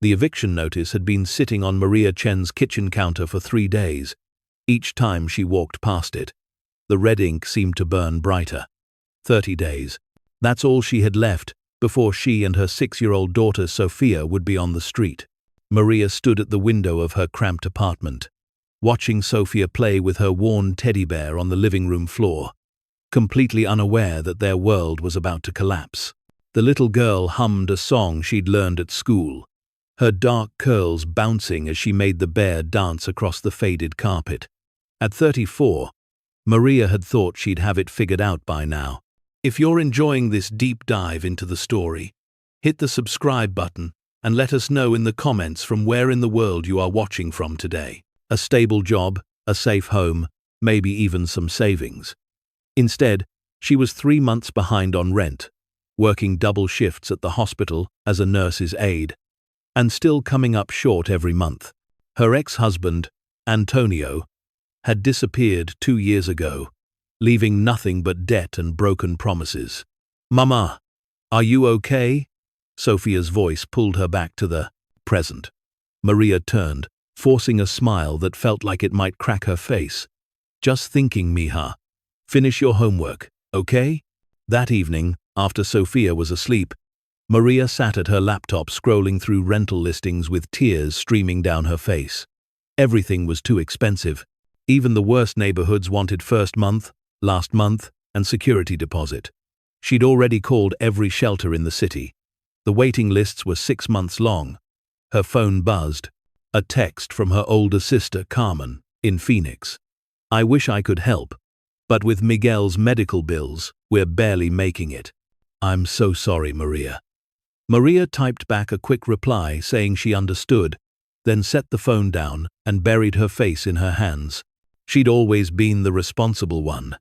The eviction notice had been sitting on Maria Chen's kitchen counter for 3 days. Each time she walked past it, the red ink seemed to burn brighter. 30 days. That's all she had left before she and her 6-year-old daughter Sofia would be on the street. Maria stood at the window of her cramped apartment, watching Sofia play with her worn teddy bear on the living room floor, completely unaware that their world was about to collapse. The little girl hummed a song she'd learned at school, her dark curls bouncing as she made the bear dance across the faded carpet. At 34, Maria had thought she'd have it figured out by now. If you're enjoying this deep dive into the story, hit the subscribe button and let us know in the comments from where in the world you are watching from today. A stable job, a safe home, maybe even some savings. Instead, she was 3 months behind on rent, working double shifts at the hospital as a nurse's aide, and still coming up short every month. Her ex-husband, Antonio, had disappeared 2 years ago, leaving nothing but debt and broken promises. "Mama, are you okay?" Sofia's voice pulled her back to the present. Maria turned, forcing a smile that felt like it might crack her face. "Just thinking, mija. Finish your homework, okay?" That evening, after Sofia was asleep, Maria sat at her laptop scrolling through rental listings with tears streaming down her face. Everything was too expensive. Even the worst neighborhoods wanted first month, last month, and security deposit. She'd already called every shelter in the city. The waiting lists were 6 months long. Her phone buzzed. A text from her older sister, Carmen, in Phoenix. "I wish I could help, but with Miguel's medical bills, we're barely making it. I'm so sorry, Maria." Maria typed back a quick reply saying she understood, then set the phone down and buried her face in her hands. She'd always been the responsible one,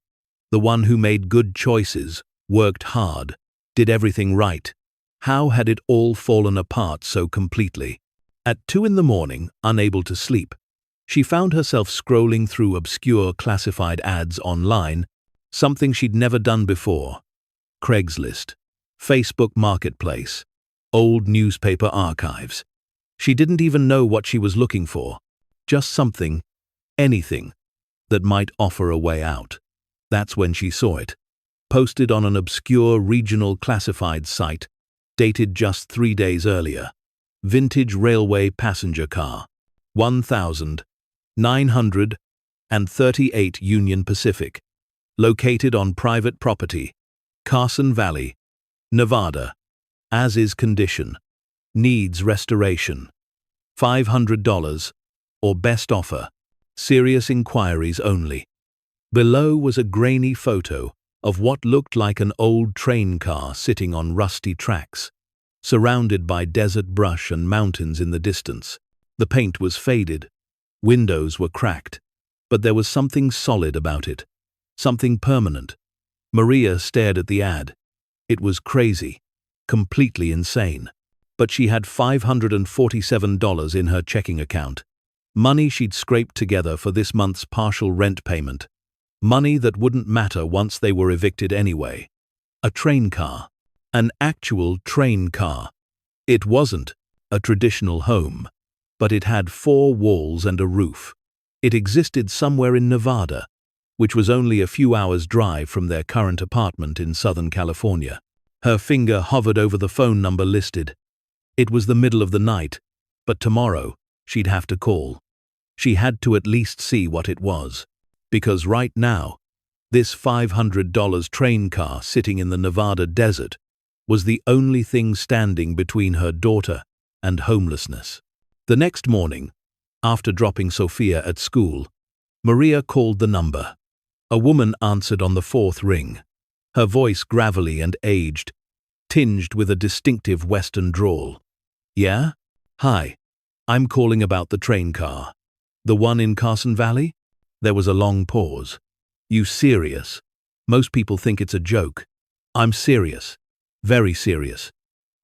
the one who made good choices, worked hard, did everything right. How had it all fallen apart so completely? At 2 in the morning, unable to sleep, she found herself scrolling through obscure classified ads online, something she'd never done before. Craigslist, Facebook Marketplace, old newspaper archives. She didn't even know what she was looking for, just something, anything, that might offer a way out. That's when she saw it, posted on an obscure regional classified site, dated just 3 days earlier. Vintage railway passenger car, 1,938 Union Pacific, located on private property, Carson Valley, Nevada. As is condition. Needs restoration. $500, or best offer. Serious inquiries only. Below was a grainy photo of what looked like an old train car sitting on rusty tracks, surrounded by desert brush and mountains in the distance. The paint was faded, windows were cracked, but there was something solid about it, something permanent. Maria stared at the ad. It was crazy, completely insane. But she had $547 in her checking account, money she'd scraped together for this month's partial rent payment, money that wouldn't matter once they were evicted anyway. A train car. An actual train car. It wasn't a traditional home, but it had 4 walls and a roof. It existed somewhere in Nevada, which was only a few hours' drive from their current apartment in Southern California. Her finger hovered over the phone number listed. It was the middle of the night, but tomorrow she'd have to call. She had to at least see what it was, because right now, this $500 train car sitting in the Nevada desert was the only thing standing between her daughter and homelessness. The next morning, after dropping Sofia at school, Maria called the number. A woman answered on the 4th ring, her voice gravelly and aged, tinged with a distinctive Western drawl. "Yeah? Hi. I'm calling about the train car. The one in Carson Valley?" There was a long pause. "You serious? Most people think it's a joke." "I'm serious. Very serious.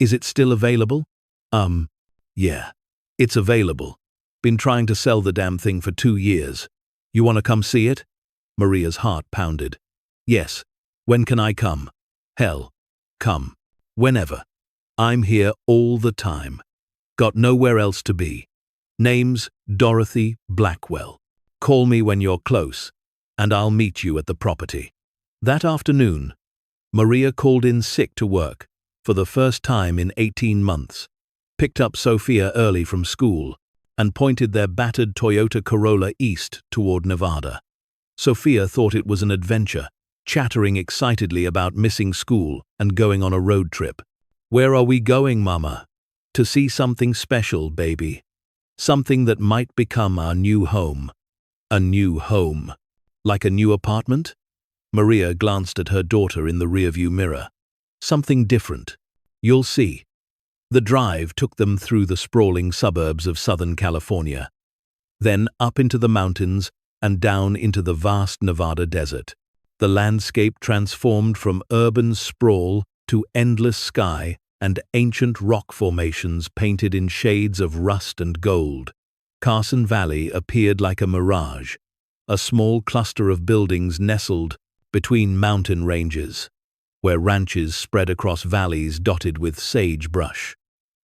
Is it still available?" Yeah. It's available. Been trying to sell the damn thing for 2 years. You want to come see it?" Maria's heart pounded. "Yes. When can I come?" "Hell. Come. Whenever. I'm here all the time." Got nowhere else to be. Name's Dorothy Blackwell. Call me when you're close, and I'll meet you at the property. That afternoon, Maria called in sick to work for the first time in 18 months, picked up Sofia early from school, and pointed their battered Toyota Corolla east toward Nevada. Sofia thought it was an adventure, chattering excitedly about missing school and going on a road trip. Where are we going, Mama? To see something special, baby. Something that might become our new home. A new home. Like a new apartment? Maria glanced at her daughter in the rearview mirror. Something different. You'll see. The drive took them through the sprawling suburbs of Southern California, then up into the mountains and down into the vast Nevada desert. The landscape transformed from urban sprawl to endless sky and ancient rock formations painted in shades of rust and gold. Carson Valley appeared like a mirage, a small cluster of buildings nestled between mountain ranges, where ranches spread across valleys dotted with sagebrush.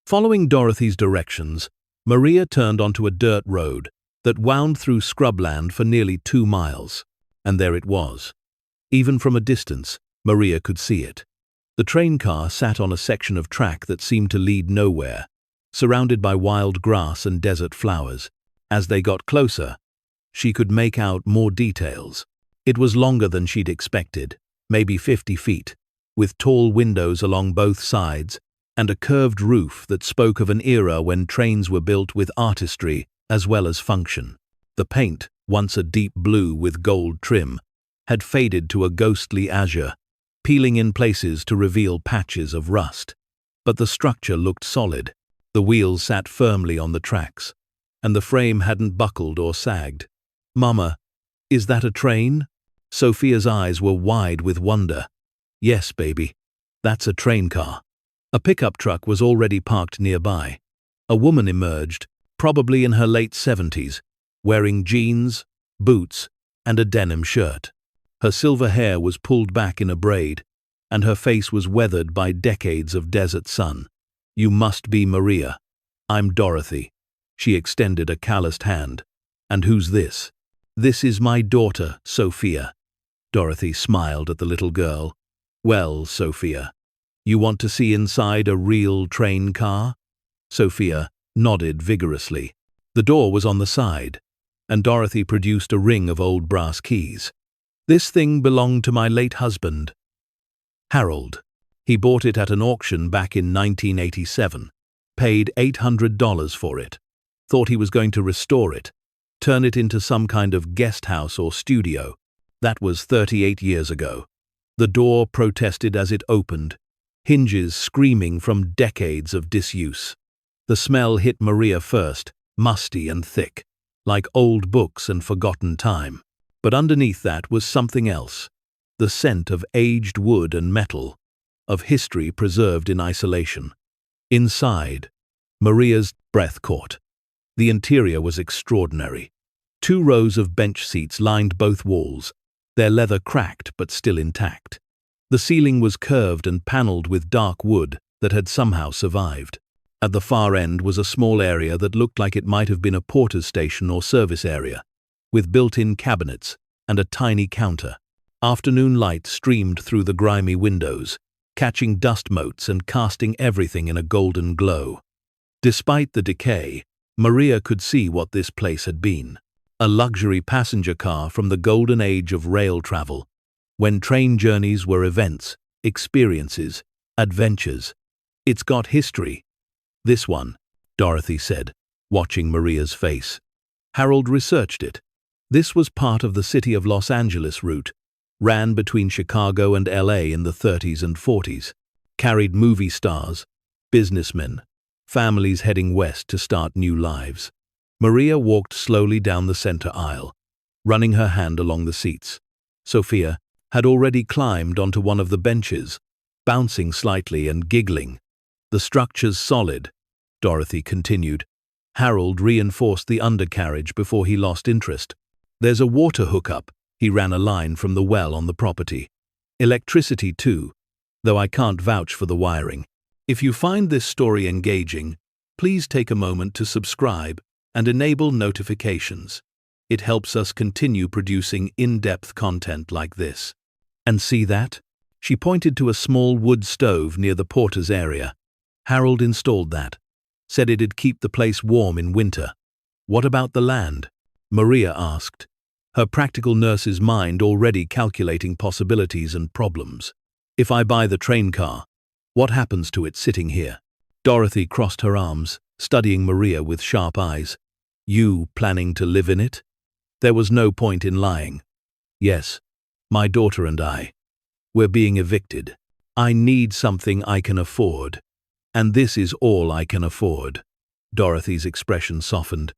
Following Dorothy's directions, Maria turned onto a dirt road that wound through scrubland for nearly 2 miles, and there it was. Even from a distance, Maria could see it. The train car sat on a section of track that seemed to lead nowhere, surrounded by wild grass and desert flowers. As they got closer, she could make out more details. It was longer than she'd expected, maybe 50 feet, with tall windows along both sides and a curved roof that spoke of an era when trains were built with artistry as well as function. The paint, once a deep blue with gold trim, had faded to a ghostly azure, peeling in places to reveal patches of rust. But the structure looked solid. The wheels sat firmly on the tracks, and the frame hadn't buckled or sagged. Mama, is that a train? Sofia's eyes were wide with wonder. Yes, baby. That's a train car. A pickup truck was already parked nearby. A woman emerged, probably in her late 70s, wearing jeans, boots, and a denim shirt. Her silver hair was pulled back in a braid, and her face was weathered by decades of desert sun. You must be Maria. I'm Dorothy. She extended a calloused hand. And who's this? This is my daughter, Sofia. Dorothy smiled at the little girl. Well, Sofia, you want to see inside a real train car? Sofia nodded vigorously. The door was on the side, and Dorothy produced a ring of old brass keys. This thing belonged to my late husband, Harold. He bought it at an auction back in 1987, paid $800 for it, thought he was going to restore it, turn it into some kind of guest house or studio. That was 38 years ago. The door protested as it opened, hinges screaming from decades of disuse. The smell hit Maria first, musty and thick, like old books and forgotten time. But underneath that was something else, the scent of aged wood and metal, of history preserved in isolation. Inside, Maria's breath caught. The interior was extraordinary. 2 rows of bench seats lined both walls, their leather cracked but still intact. The ceiling was curved and paneled with dark wood that had somehow survived. At the far end was a small area that looked like it might have been a porter's station or service area, with built-in cabinets and a tiny counter. Afternoon light streamed through the grimy windows, catching dust motes and casting everything in a golden glow. Despite the decay, Maria could see what this place had been. A luxury passenger car from the golden age of rail travel, when train journeys were events, experiences, adventures. It's got history. This one, Dorothy said, watching Maria's face. Harold researched it. This was part of the City of Los Angeles route, ran between Chicago and LA in the 30s and 40s, carried movie stars, businessmen, families heading west to start new lives. Maria walked slowly down the center aisle, running her hand along the seats. Sofia had already climbed onto one of the benches, bouncing slightly and giggling. The structure's solid, Dorothy continued. Harold reinforced the undercarriage before he lost interest. There's a water hookup, he ran a line from the well on the property. Electricity too, though I can't vouch for the wiring. If you find this story engaging, Please take a moment to subscribe and enable notifications. It helps us continue producing in-depth content like this. And see that? She pointed to a small wood stove near the porter's area. Harold installed that. Said it'd keep the place warm in winter. What about the land? Maria asked, her practical nurse's mind already calculating possibilities and problems. If I buy the train car, what happens to it sitting here? Dorothy crossed her arms, studying Maria with sharp eyes. You planning to live in it? There was no point in lying. Yes, my daughter and I. We're being evicted. I need something I can afford. And this is all I can afford. Dorothy's expression softened.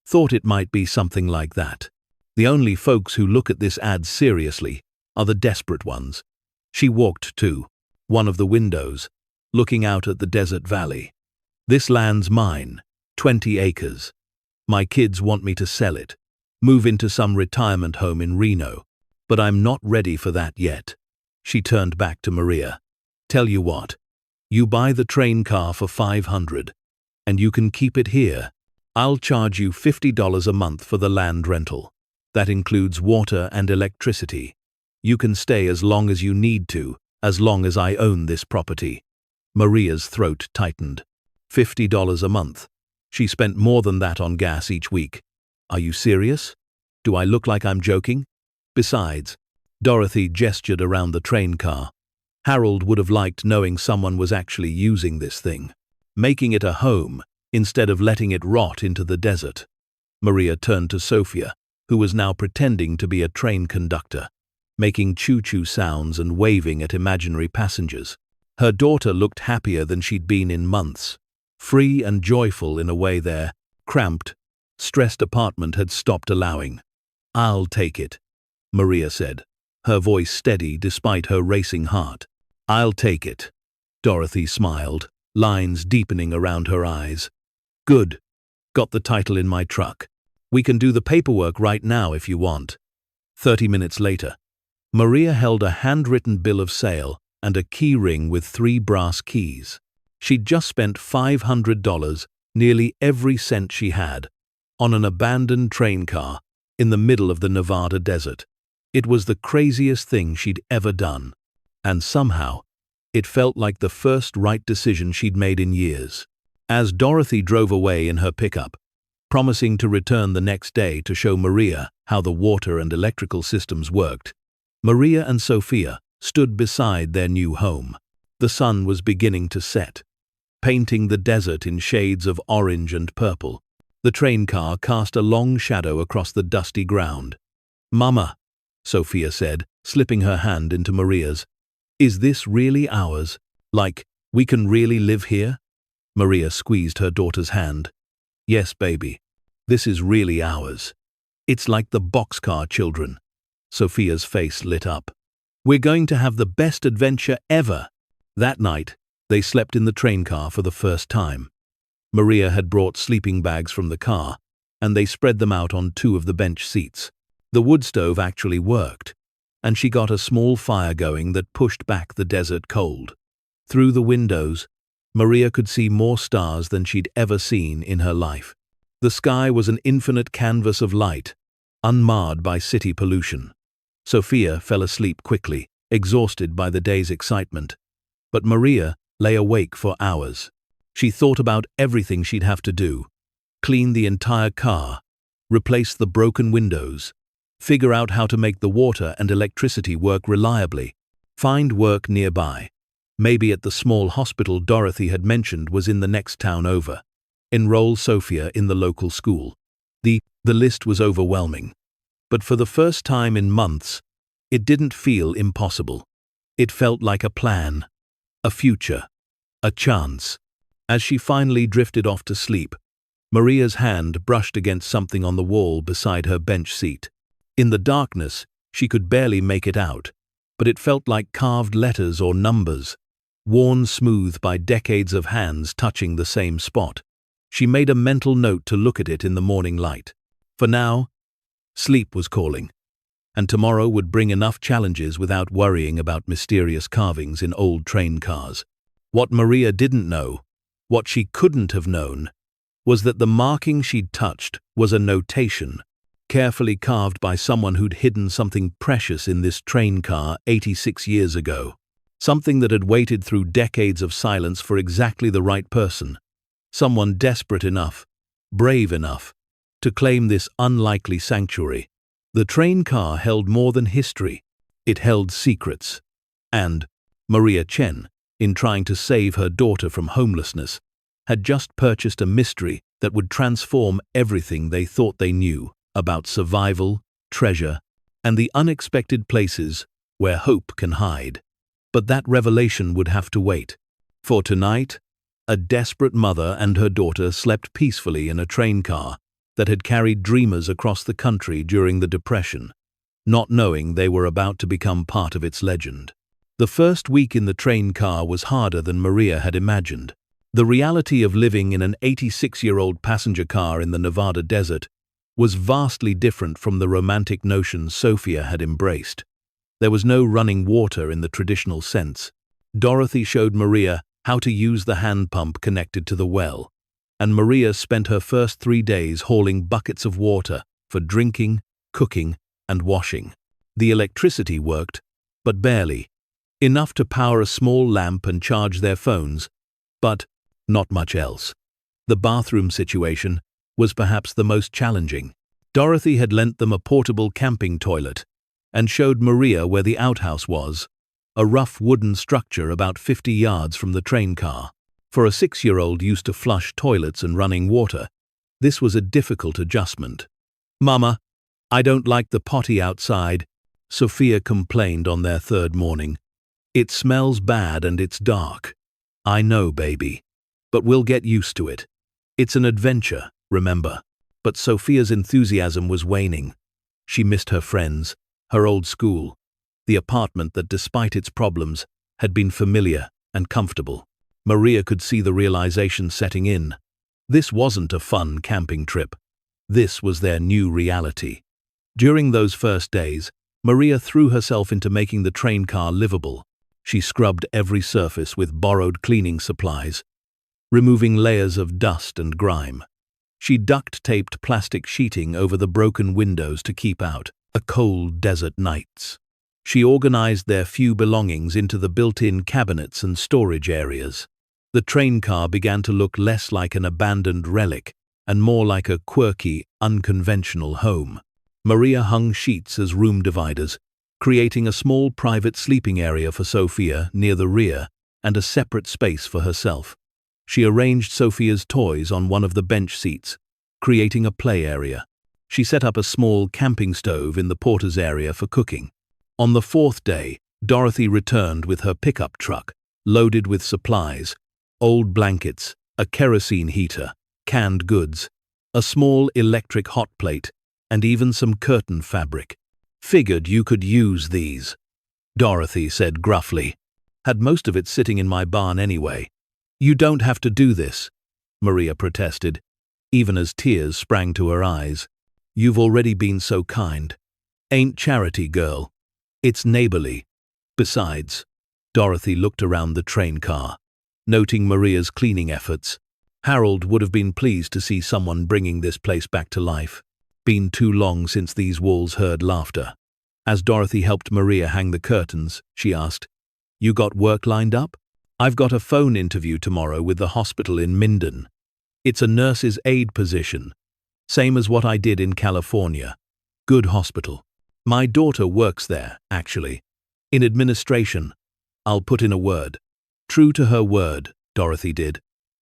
Thought it might be something like that. The only folks who look at this ad seriously are the desperate ones. She walked to one of the windows, looking out at the desert valley. This land's mine, 20 acres. My kids want me to sell it, move into some retirement home in Reno, but I'm not ready for that yet. She turned back to Maria. Tell you what, you buy the train car for $500, and you can keep it here. I'll charge you $50 a month for the land rental. That includes water and electricity. You can stay as long as you need to, as long as I own this property. Maria's throat tightened. $50 a month. She spent more than that on gas each week. Are you serious? Do I look like I'm joking? Besides, Dorothy gestured around the train car. Harold would have liked knowing someone was actually using this thing, making it a home, instead of letting it rot into the desert. Maria turned to Sofia, who was now pretending to be a train conductor, making choo-choo sounds and waving at imaginary passengers. Her daughter looked happier than she'd been in months, free and joyful in a way their cramped, stressed apartment had stopped allowing. I'll take it, Maria said, her voice steady despite her racing heart. I'll take it. Dorothy smiled, lines deepening around her eyes. Good. Got the title in my truck. We can do the paperwork right now if you want. 30 minutes later, Maria held a handwritten bill of sale and a key ring with 3 brass keys. She'd just spent $500, nearly every cent she had, on an abandoned train car in the middle of the Nevada desert. It was the craziest thing she'd ever done, and somehow, it felt like the first right decision she'd made in years. As Dorothy drove away in her pickup, promising to return the next day to show Maria how the water and electrical systems worked, Maria and Sofia stood beside their new home. The sun was beginning to set, painting the desert in shades of orange and purple. The train car cast a long shadow across the dusty ground. Mama, Sofia said, slipping her hand into Maria's. Is this really ours? Like, we can really live here? Maria squeezed her daughter's hand. Yes, baby. This is really ours. It's like the boxcar children. Sofia's face lit up. We're going to have the best adventure ever. That night, they slept in the train car for the first time. Maria had brought sleeping bags from the car, and they spread them out on 2 of the bench seats. The wood stove actually worked, and she got a small fire going that pushed back the desert cold. Through the windows, Maria could see more stars than she'd ever seen in her life. The sky was an infinite canvas of light, unmarred by city pollution. Sofia fell asleep quickly, exhausted by the day's excitement. But Maria lay awake for hours. She thought about everything she'd have to do. Clean the entire car, replace the broken windows, figure out how to make the water and electricity work reliably, find work nearby, maybe at the small hospital Dorothy had mentioned was in the next town over, enroll Sofia in the local school. The list was overwhelming. But for the first time in months, it didn't feel impossible. It felt like a plan, a future, a chance. As she finally drifted off to sleep, Maria's hand brushed against something on the wall beside her bench seat. In the darkness, she could barely make it out, but it felt like carved letters or numbers, worn smooth by decades of hands touching the same spot. She made a mental note to look at it in the morning light. For now, sleep was calling, and tomorrow would bring enough challenges without worrying about mysterious carvings in old train cars. What Maria didn't know What she couldn't have known was that the marking she'd touched was a notation, carefully carved by someone who'd hidden something precious in this train car 86 years ago. Something that had waited through decades of silence for exactly the right person. Someone desperate enough, brave enough, to claim this unlikely sanctuary. The train car held more than history. It held secrets. And Maria Chen, in trying to save her daughter from homelessness, had just purchased a mystery that would transform everything they thought they knew about survival, treasure, and the unexpected places where hope can hide. But that revelation would have to wait. For tonight, a desperate mother and her daughter slept peacefully in a train car that had carried dreamers across the country during the Depression, not knowing they were about to become part of its legend. The first week in the train car was harder than Maria had imagined. The reality of living in an 86-year-old passenger car in the Nevada desert was vastly different from the romantic notions Sofia had embraced. There was no running water in the traditional sense. Dorothy showed Maria how to use the hand pump connected to the well, and Maria spent her first 3 days hauling buckets of water for drinking, cooking, and washing. The electricity worked, but barely. Enough to power a small lamp and charge their phones, but not much else. The bathroom situation was perhaps the most challenging. Dorothy had lent them a portable camping toilet and showed Maria where the outhouse was, a rough wooden structure about 50 yards from the train car. For a 6-year-old used to flush toilets and running water, this was a difficult adjustment. "Mama, I don't like the potty outside," Sofia complained on their third morning. "It smells bad and it's dark." "I know, baby, but we'll get used to it. It's an adventure, remember." But Sofia's enthusiasm was waning. She missed her friends, her old school, the apartment that, despite its problems, had been familiar and comfortable. Maria could see the realization setting in. This wasn't a fun camping trip. This was their new reality. During those first days, Maria threw herself into making the train car livable. She scrubbed every surface with borrowed cleaning supplies, removing layers of dust and grime. She duct-taped plastic sheeting over the broken windows to keep out the cold desert nights. She organized their few belongings into the built-in cabinets and storage areas. The train car began to look less like an abandoned relic and more like a quirky, unconventional home. Maria hung sheets as room dividers, creating a small private sleeping area for Sofia near the rear and a separate space for herself. She arranged Sofia's toys on one of the bench seats, creating a play area. She set up a small camping stove in the porter's area for cooking. On the fourth day, Dorothy returned with her pickup truck, loaded with supplies, old blankets, a kerosene heater, canned goods, a small electric hot plate, and even some curtain fabric. "Figured you could use these," Dorothy said gruffly. "Had most of it sitting in my barn anyway." "You don't have to do this," Maria protested, even as tears sprang to her eyes. "You've already been so kind. Ain't charity, girl. It's neighborly. Besides," Dorothy looked around the train car, noting Maria's cleaning efforts. Harold would have been pleased to see someone bringing this place back to life. Been too long since these walls heard laughter. As Dorothy helped Maria hang the curtains, she asked, "You got work lined up?" "I've got a phone interview tomorrow with the hospital in Minden. It's a nurse's aide position, same as what I did in California. Good hospital. My daughter works there, actually. In administration. I'll put in a word." True to her word, Dorothy did.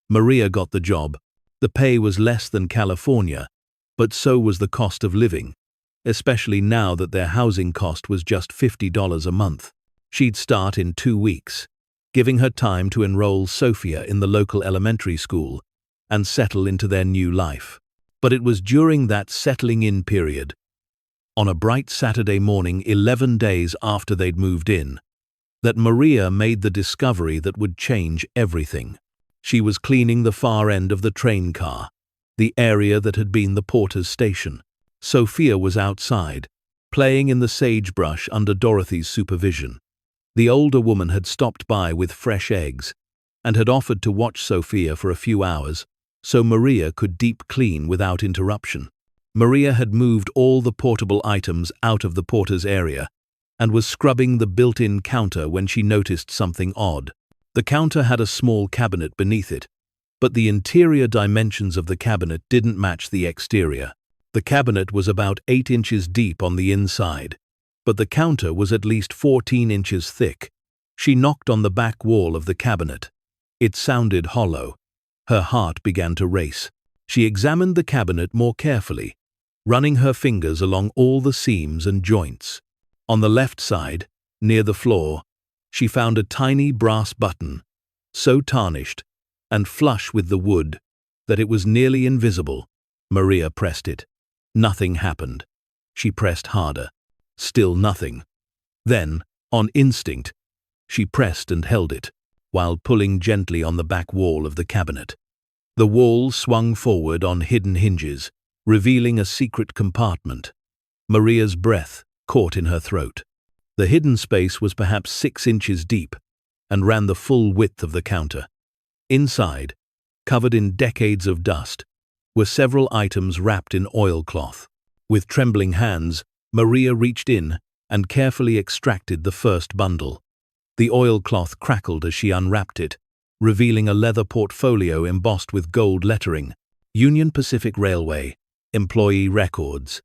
Maria got the job. The pay was less than California, but so was the cost of living, especially now that their housing cost was just $50 a month. She'd start in 2 weeks, giving her time to enroll Sofia in the local elementary school and settle into their new life. But it was during that settling-in period, on a bright Saturday morning 11 days after they'd moved in, that Maria made the discovery that would change everything. She was cleaning the far end of the train car, the area that had been the porter's station. Sofia was outside, playing in the sagebrush under Dorothy's supervision. The older woman had stopped by with fresh eggs, and had offered to watch Sofia for a few hours, so Maria could deep clean without interruption. Maria had moved all the portable items out of the porter's area and was scrubbing the built-in counter when she noticed something odd. The counter had a small cabinet beneath it, but the interior dimensions of the cabinet didn't match the exterior. The cabinet was about 8 inches deep on the inside, but the counter was at least 14 inches thick. She knocked on the back wall of the cabinet. It sounded hollow. Her heart began to race. She examined the cabinet more carefully, running her fingers along all the seams and joints. On the left side, near the floor, she found a tiny brass button, so tarnished and flush with the wood that it was nearly invisible. Maria pressed it. Nothing happened. She pressed harder. Still nothing. Then, on instinct, she pressed and held it, while pulling gently on the back wall of the cabinet. The wall swung forward on hidden hinges, revealing a secret compartment. Maria's breath caught in her throat. The hidden space was perhaps 6 inches deep and ran the full width of the counter. Inside, covered in decades of dust, were several items wrapped in oilcloth. With trembling hands, Maria reached in and carefully extracted the first bundle. The oilcloth crackled as she unwrapped it, revealing a leather portfolio embossed with gold lettering, Union Pacific Railway, Employee Records.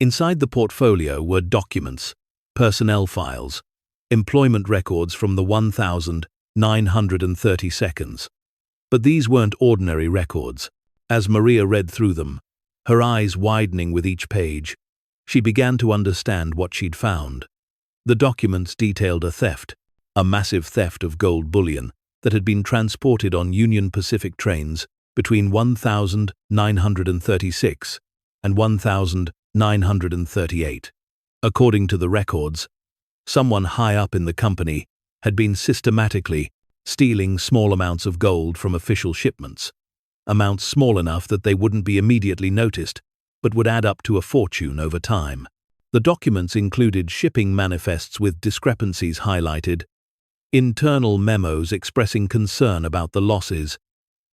Inside the portfolio were documents, personnel files, employment records from the 1,930 seconds. But these weren't ordinary records. As Maria read through them, her eyes widening with each page, she began to understand what she'd found. The documents detailed a theft, a massive theft of gold bullion that had been transported on Union Pacific trains between 1,936 and 1,938. According to the records, someone high up in the company had been systematically stealing small amounts of gold from official shipments, amounts small enough that they wouldn't be immediately noticed, but would add up to a fortune over time. The documents included shipping manifests with discrepancies highlighted, internal memos expressing concern about the losses,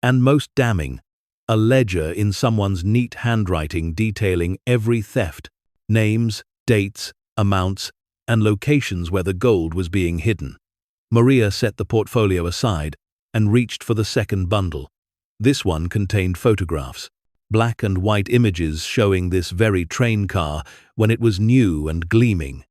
and most damning, a ledger in someone's neat handwriting detailing every theft, names, dates, amounts, and locations where the gold was being hidden. Maria set the portfolio aside and reached for the second bundle. This one contained photographs, black and white images showing this very train car when it was new and gleaming.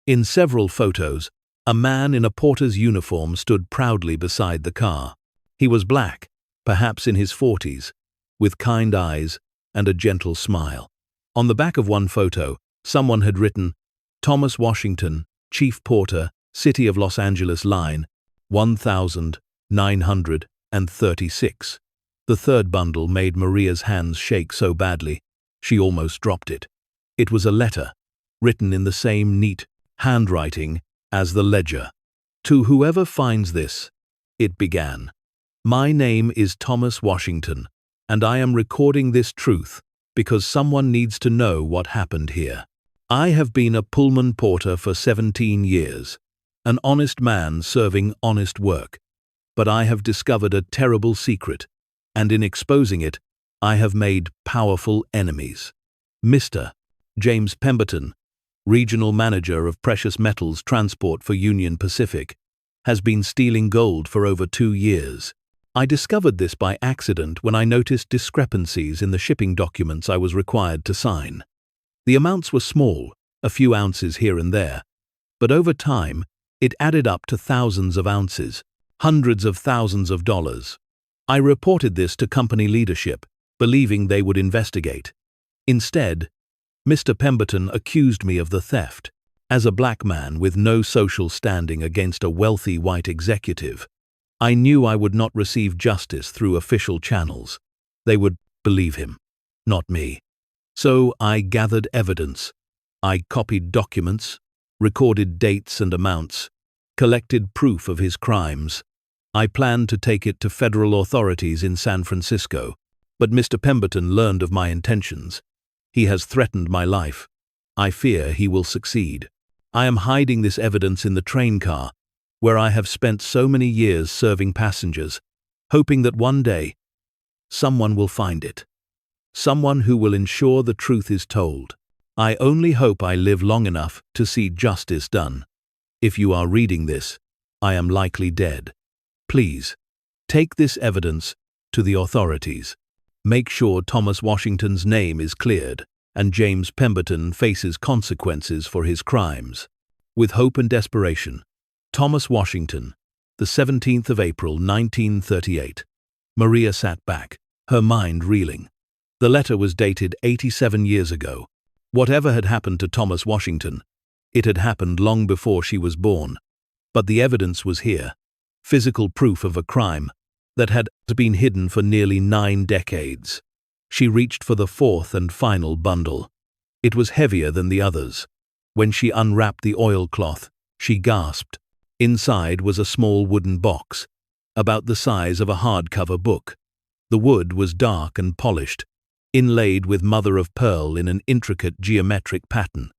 In several photos, a man in a porter's uniform stood proudly beside the car. He was black, perhaps in his 40s, with kind eyes and a gentle smile. On the back of one photo, someone had written, Thomas Washington, Chief Porter, City of Los Angeles Line, 1,936. The third bundle made Maria's hands shake so badly, she almost dropped it. It was a letter, written in the same neat handwriting as the ledger. To whoever finds this, it began. My name is Thomas Washington, and I am recording this truth because someone needs to know what happened here. I have been a Pullman porter for 17 years, an honest man serving honest work, but I have discovered a terrible secret, and in exposing it, I have made powerful enemies. Mr. James Pemberton, Regional Manager of Precious Metals Transport for Union Pacific, has been stealing gold for over 2 years. I discovered this by accident when I noticed discrepancies in the shipping documents I was required to sign. The amounts were small, a few ounces here and there, but over time, it added up to thousands of ounces, hundreds of thousands of dollars. I reported this to company leadership, believing they would investigate. Instead, Mr. Pemberton accused me of the theft. As a black man with no social standing against a wealthy white executive, I knew I would not receive justice through official channels. They would believe him, not me. So I gathered evidence. I copied documents, recorded dates and amounts, collected proof of his crimes. I planned to take it to federal authorities in San Francisco, but Mr. Pemberton learned of my intentions. He has threatened my life. I fear he will succeed. I am hiding this evidence in the train car, where I have spent so many years serving passengers, hoping that one day someone will find it. Someone who will ensure the truth is told. I only hope I live long enough to see justice done. If you are reading this, I am likely dead. Please, take this evidence to the authorities. Make sure Thomas Washington's name is cleared and James Pemberton faces consequences for his crimes. With hope and desperation, Thomas Washington, the 17th of April, 1938. Maria sat back, her mind reeling. The letter was dated 87 years ago. Whatever had happened to Thomas Washington, it had happened long before she was born. But the evidence was here, physical proof of a crime that had been hidden for nearly 9 decades. She reached for the fourth and final bundle. It was heavier than the others. When she unwrapped the oilcloth, she gasped. Inside was a small wooden box, about the size of a hardcover book. The wood was dark and polished, inlaid with mother-of-pearl in an intricate geometric pattern.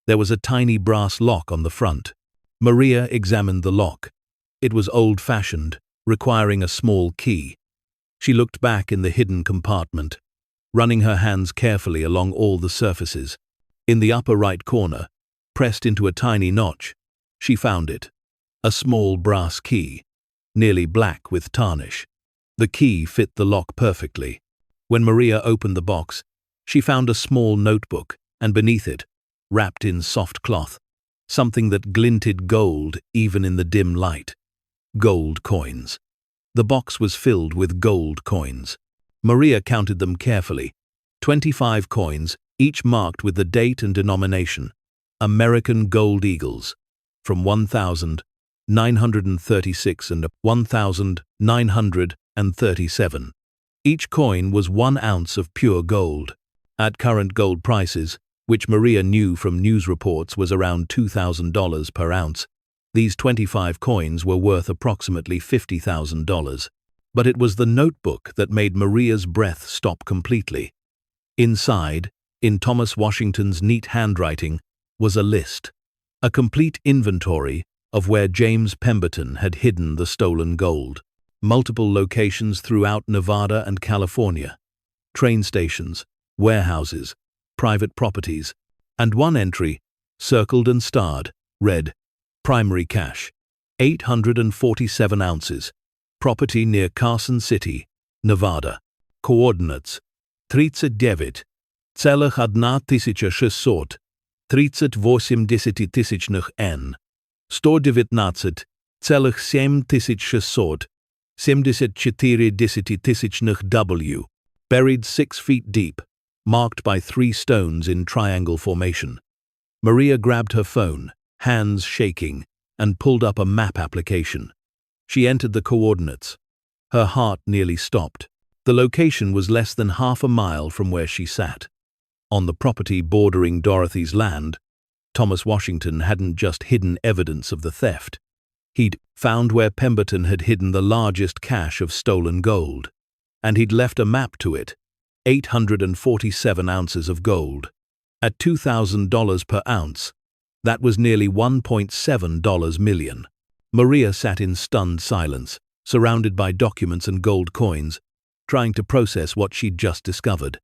There was a tiny brass lock on the front. Maria examined the lock. It was old-fashioned, requiring a small key. She looked back in the hidden compartment, running her hands carefully along all the surfaces. In the upper right corner, pressed into a tiny notch, she found it. A small brass key, nearly black with tarnish. The key fit the lock perfectly. When Maria opened the box, she found a small notebook, and beneath it, wrapped in soft cloth, something that glinted gold even in the dim light. Gold coins. The box was filled with gold coins. Maria counted them carefully. 25 coins, each marked with the date and denomination. American gold eagles, from 1,936 and 1,937. Each coin was 1 ounce of pure gold. At current gold prices, which Maria knew from news reports was around $2,000 per ounce, these 25 coins were worth approximately $50,000. But it was the notebook that made Maria's breath stop completely. Inside, in Thomas Washington's neat handwriting, was a list, a complete inventory of where James Pemberton had hidden the stolen gold. Multiple locations throughout Nevada and California, train stations, warehouses, private properties, and one entry, circled and starred, read, Primary cache, 847 ounces, property near Carson City, Nevada. Coordinates, 39,1600, 38 N, 119,774 W, buried 6 feet deep, marked by 3 stones in triangle formation. Maria grabbed her phone, hands shaking, and pulled up a map application. She entered the coordinates. Her heart nearly stopped. The location was less than half a mile from where she sat. On the property bordering Dorothy's land, Thomas Washington hadn't just hidden evidence of the theft. He'd found where Pemberton had hidden the largest cache of stolen gold. And he'd left a map to it, 847 ounces of gold. At $2,000 per ounce, that was nearly $1.7 million. Maria sat in stunned silence, surrounded by documents and gold coins, trying to process what she'd just discovered.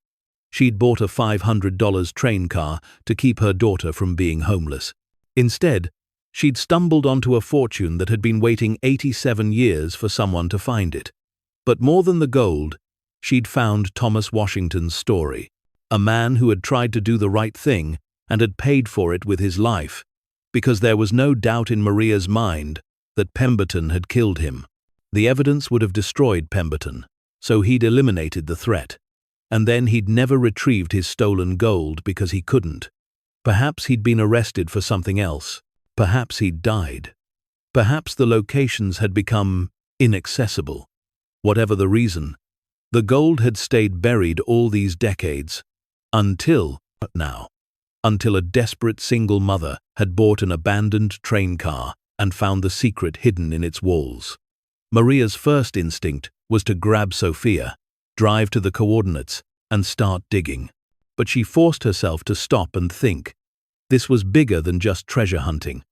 She'd bought a $500 train car to keep her daughter from being homeless. Instead, she'd stumbled onto a fortune that had been waiting 87 years for someone to find it. But more than the gold, she'd found Thomas Washington's story. A man who had tried to do the right thing and had paid for it with his life, because there was no doubt in Maria's mind that Pemberton had killed him. The evidence would have destroyed Pemberton, so he'd eliminated the threat. And then he'd never retrieved his stolen gold because he couldn't. Perhaps he'd been arrested for something else. Perhaps he'd died. Perhaps the locations had become inaccessible. Whatever the reason, the gold had stayed buried all these decades, until a desperate single mother had bought an abandoned train car and found the secret hidden in its walls. Maria's first instinct was to grab Sofia, drive to the coordinates, and start digging. But she forced herself to stop and think. This was bigger than just treasure hunting.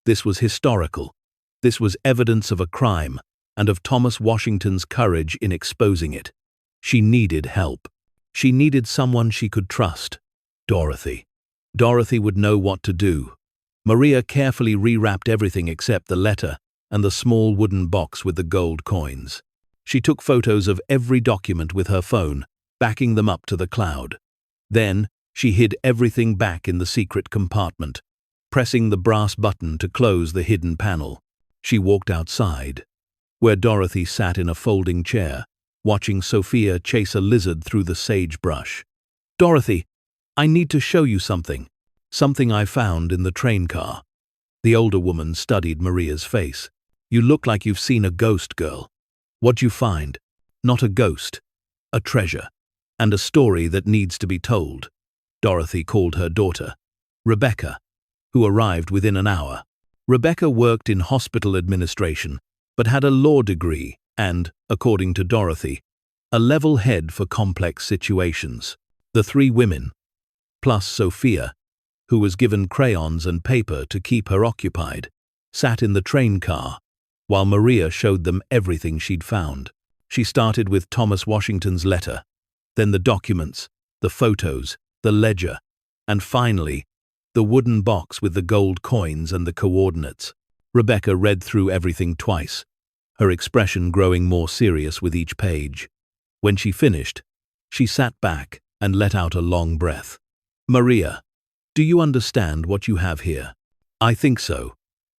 This was historical. This was evidence of a crime and of Thomas Washington's courage in exposing it. She needed help. She needed someone she could trust. Dorothy. Dorothy would know what to do. Maria carefully rewrapped everything except the letter and the small wooden box with the gold coins. She took photos of every document with her phone, backing them up to the cloud. Then, she hid everything back in the secret compartment, pressing the brass button to close the hidden panel. She walked outside, where Dorothy sat in a folding chair, watching Sofia chase a lizard through the sagebrush. "Dorothy, I need to show you something. Something I found in the train car." The older woman studied Maria's face. "You look like you've seen a ghost, girl. What'd you find?" "Not a ghost. A treasure. And a story that needs to be told." Dorothy called her daughter, Rebecca, who arrived within an hour. Rebecca worked in hospital administration, but had a law degree and, according to Dorothy, a level head for complex situations. The three women, plus Sofia, who was given crayons and paper to keep her occupied, sat in the train car, while Maria showed them everything she'd found. She started with Thomas Washington's letter, then the documents, the photos, the ledger, and finally, the wooden box with the gold coins and the coordinates. Rebecca read through everything twice, her expression growing more serious with each page. When she finished, she sat back and let out a long breath. "Maria, do you understand what you have here?" "I think so.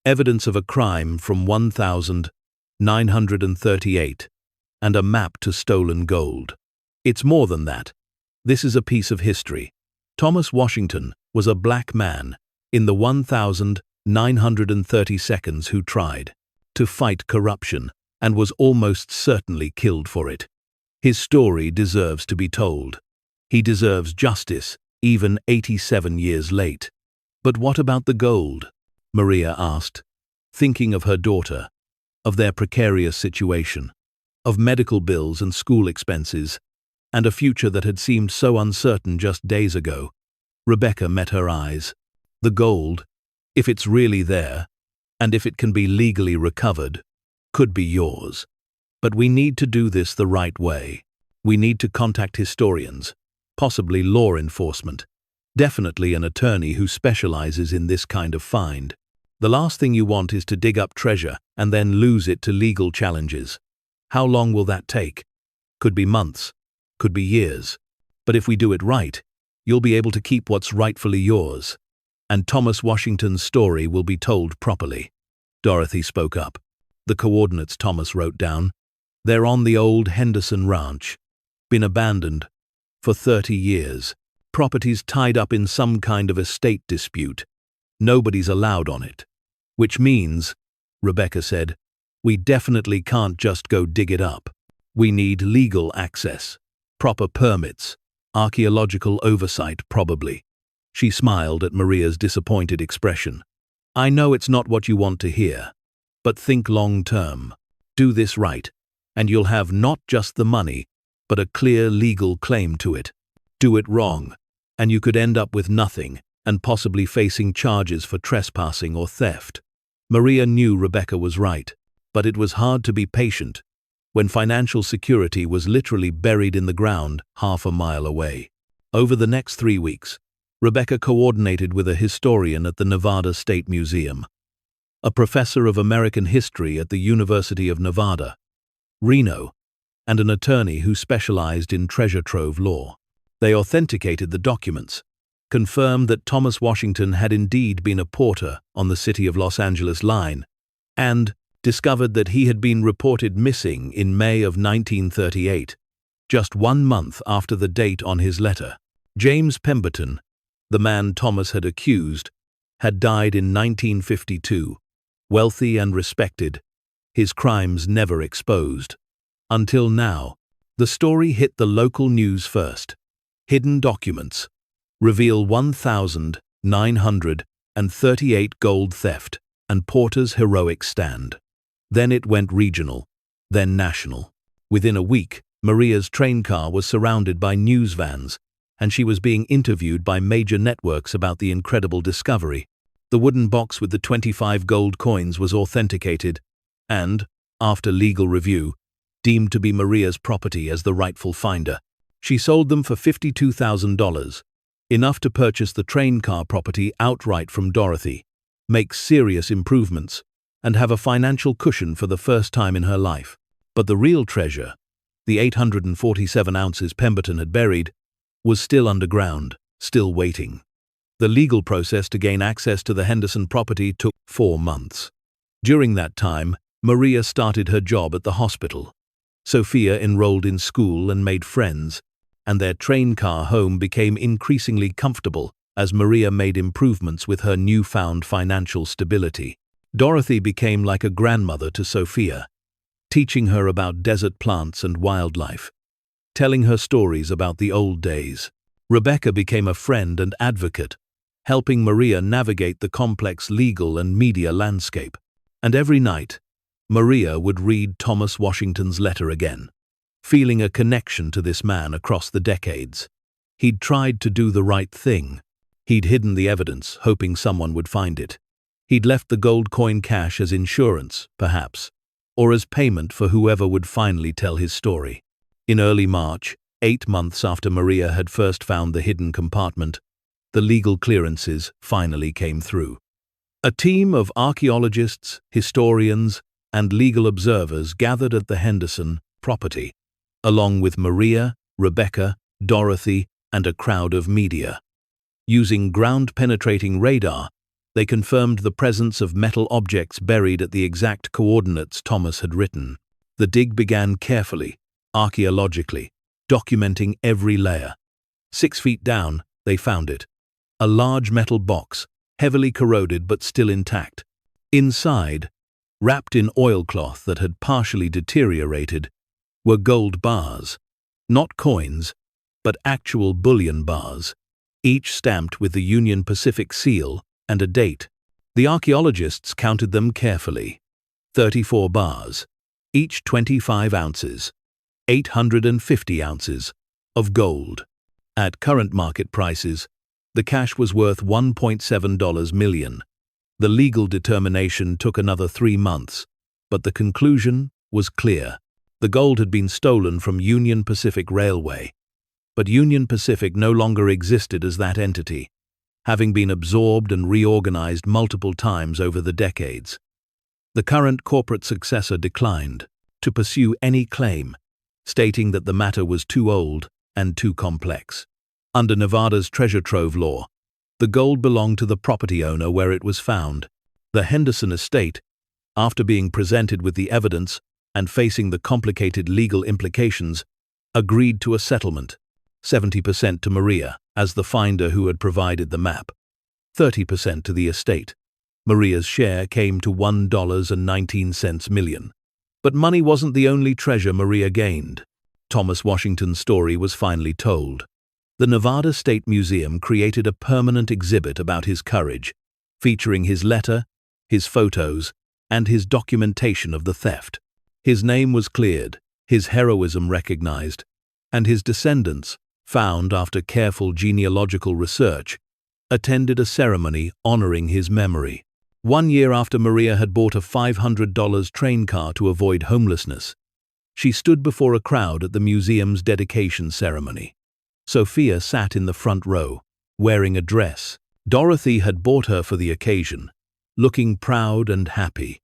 Evidence of a crime from 1938 and a map to stolen gold. It's more than that. This is a piece of history. Thomas Washington was a black man in the 1932 who tried to fight corruption and was almost certainly killed for it. His story deserves to be told. He deserves justice, even 87 years late." "But what about the gold?" Maria asked, thinking of her daughter, of their precarious situation, of medical bills and school expenses, and a future that had seemed so uncertain just days ago. Rebecca met her eyes. "The gold, if it's really there, and if it can be legally recovered, could be yours. But we need to do this the right way. We need to contact historians, possibly law enforcement, definitely an attorney who specializes in this kind of find. The last thing you want is to dig up treasure and then lose it to legal challenges. How long will that take? Could be months, could be years. But if we do it right, you'll be able to keep what's rightfully yours. And Thomas Washington's story will be told properly." Dorothy spoke up. The coordinates Thomas wrote down. "They're on the old Henderson Ranch. Been abandoned for 30 years. Properties tied up in some kind of estate dispute. Nobody's allowed on it. Which means," Rebecca said, "we definitely can't just go dig it up. We need legal access, proper permits, archaeological oversight probably." She smiled at Maria's disappointed expression. "I know it's not what you want to hear, but think long term. Do this right, and you'll have not just the money, but a clear legal claim to it. Do it wrong, and you could end up with nothing and possibly facing charges for trespassing or theft." Maria knew Rebecca was right, but it was hard to be patient when financial security was literally buried in the ground half a mile away. Over the next 3 weeks, Rebecca coordinated with a historian at the Nevada State Museum, a professor of American history at the University of Nevada, Reno, and an attorney who specialized in treasure trove law. They authenticated the documents, confirmed that Thomas Washington had indeed been a porter on the City of Los Angeles line, and discovered that he had been reported missing in May of 1938, just 1 month after the date on his letter. James Pemberton, the man Thomas had accused, had died in 1952, wealthy and respected, his crimes never exposed. Until now, the story hit the local news first. Hidden documents reveal 1,938 gold theft and Porter's heroic stand. Then it went regional, then national. Within a week, Maria's train car was surrounded by news vans, and she was being interviewed by major networks about the incredible discovery. The wooden box with the 25 gold coins was authenticated, and, after legal review, deemed to be Maria's property as the rightful finder. She sold them for $52,000, enough to purchase the train car property outright from Dorothy, make serious improvements, and have a financial cushion for the first time in her life. But the real treasure, the 847 ounces Pemberton had buried, was still underground, still waiting. The legal process to gain access to the Henderson property took 4 months. During that time, Maria started her job at the hospital. Sofia enrolled in school and made friends, and their train car home became increasingly comfortable as Maria made improvements with her newfound financial stability. Dorothy became like a grandmother to Sofia, teaching her about desert plants and wildlife, telling her stories about the old days. Rebecca became a friend and advocate, helping Maria navigate the complex legal and media landscape. And every night, Maria would read Thomas Washington's letter again, feeling a connection to this man across the decades. He'd tried to do the right thing. He'd hidden the evidence, hoping someone would find it. He'd left the gold coin cash as insurance, perhaps, or as payment for whoever would finally tell his story. In early March, 8 months after Maria had first found the hidden compartment, the legal clearances finally came through. A team of archaeologists, historians, and legal observers gathered at the Henderson property, along with Maria, Rebecca, Dorothy, and a crowd of media. Using ground-penetrating radar, they confirmed the presence of metal objects buried at the exact coordinates Thomas had written. The dig began carefully, archaeologically, documenting every layer. 6 feet down, they found it. A large metal box, heavily corroded but still intact. Inside, wrapped in oilcloth that had partially deteriorated, were gold bars. Not coins, but actual bullion bars, each stamped with the Union Pacific seal and a date. The archaeologists counted them carefully. 34 bars, each 25 ounces, 850 ounces of gold. At current market prices, the cash was worth $1.7 million. The legal determination took another 3 months, but the conclusion was clear. The gold had been stolen from Union Pacific Railway, but Union Pacific no longer existed as that entity, having been absorbed and reorganized multiple times over the decades. The current corporate successor declined to pursue any claim, stating that the matter was too old and too complex. Under Nevada's treasure trove law, the gold belonged to the property owner where it was found. The Henderson estate, after being presented with the evidence and facing the complicated legal implications, agreed to a settlement, 70% to Maria, as the finder who had provided the map, 30% to the estate. Maria's share came to $1.19 million. But money wasn't the only treasure Maria gained. Thomas Washington's story was finally told. The Nevada State Museum created a permanent exhibit about his courage, featuring his letter, his photos, and his documentation of the theft. His name was cleared, his heroism recognized, and his descendants, found after careful genealogical research, attended a ceremony honoring his memory. 1 year after Maria had bought a $500 train car to avoid homelessness, she stood before a crowd at the museum's dedication ceremony. Sofia sat in the front row, wearing a dress. Dorothy had bought her for the occasion, looking proud and happy.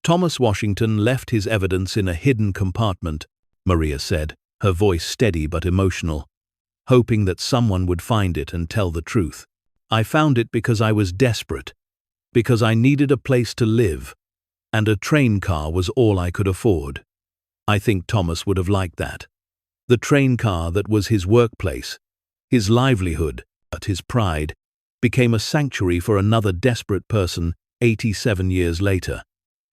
Thomas Washington left his evidence in a hidden compartment, Maria said, her voice steady but emotional, hoping that someone would find it and tell the truth. I found it because I was desperate, because I needed a place to live, and a train car was all I could afford. I think Thomas would have liked that. The train car that was his workplace, his livelihood, but his pride, became a sanctuary for another desperate person 87 years later.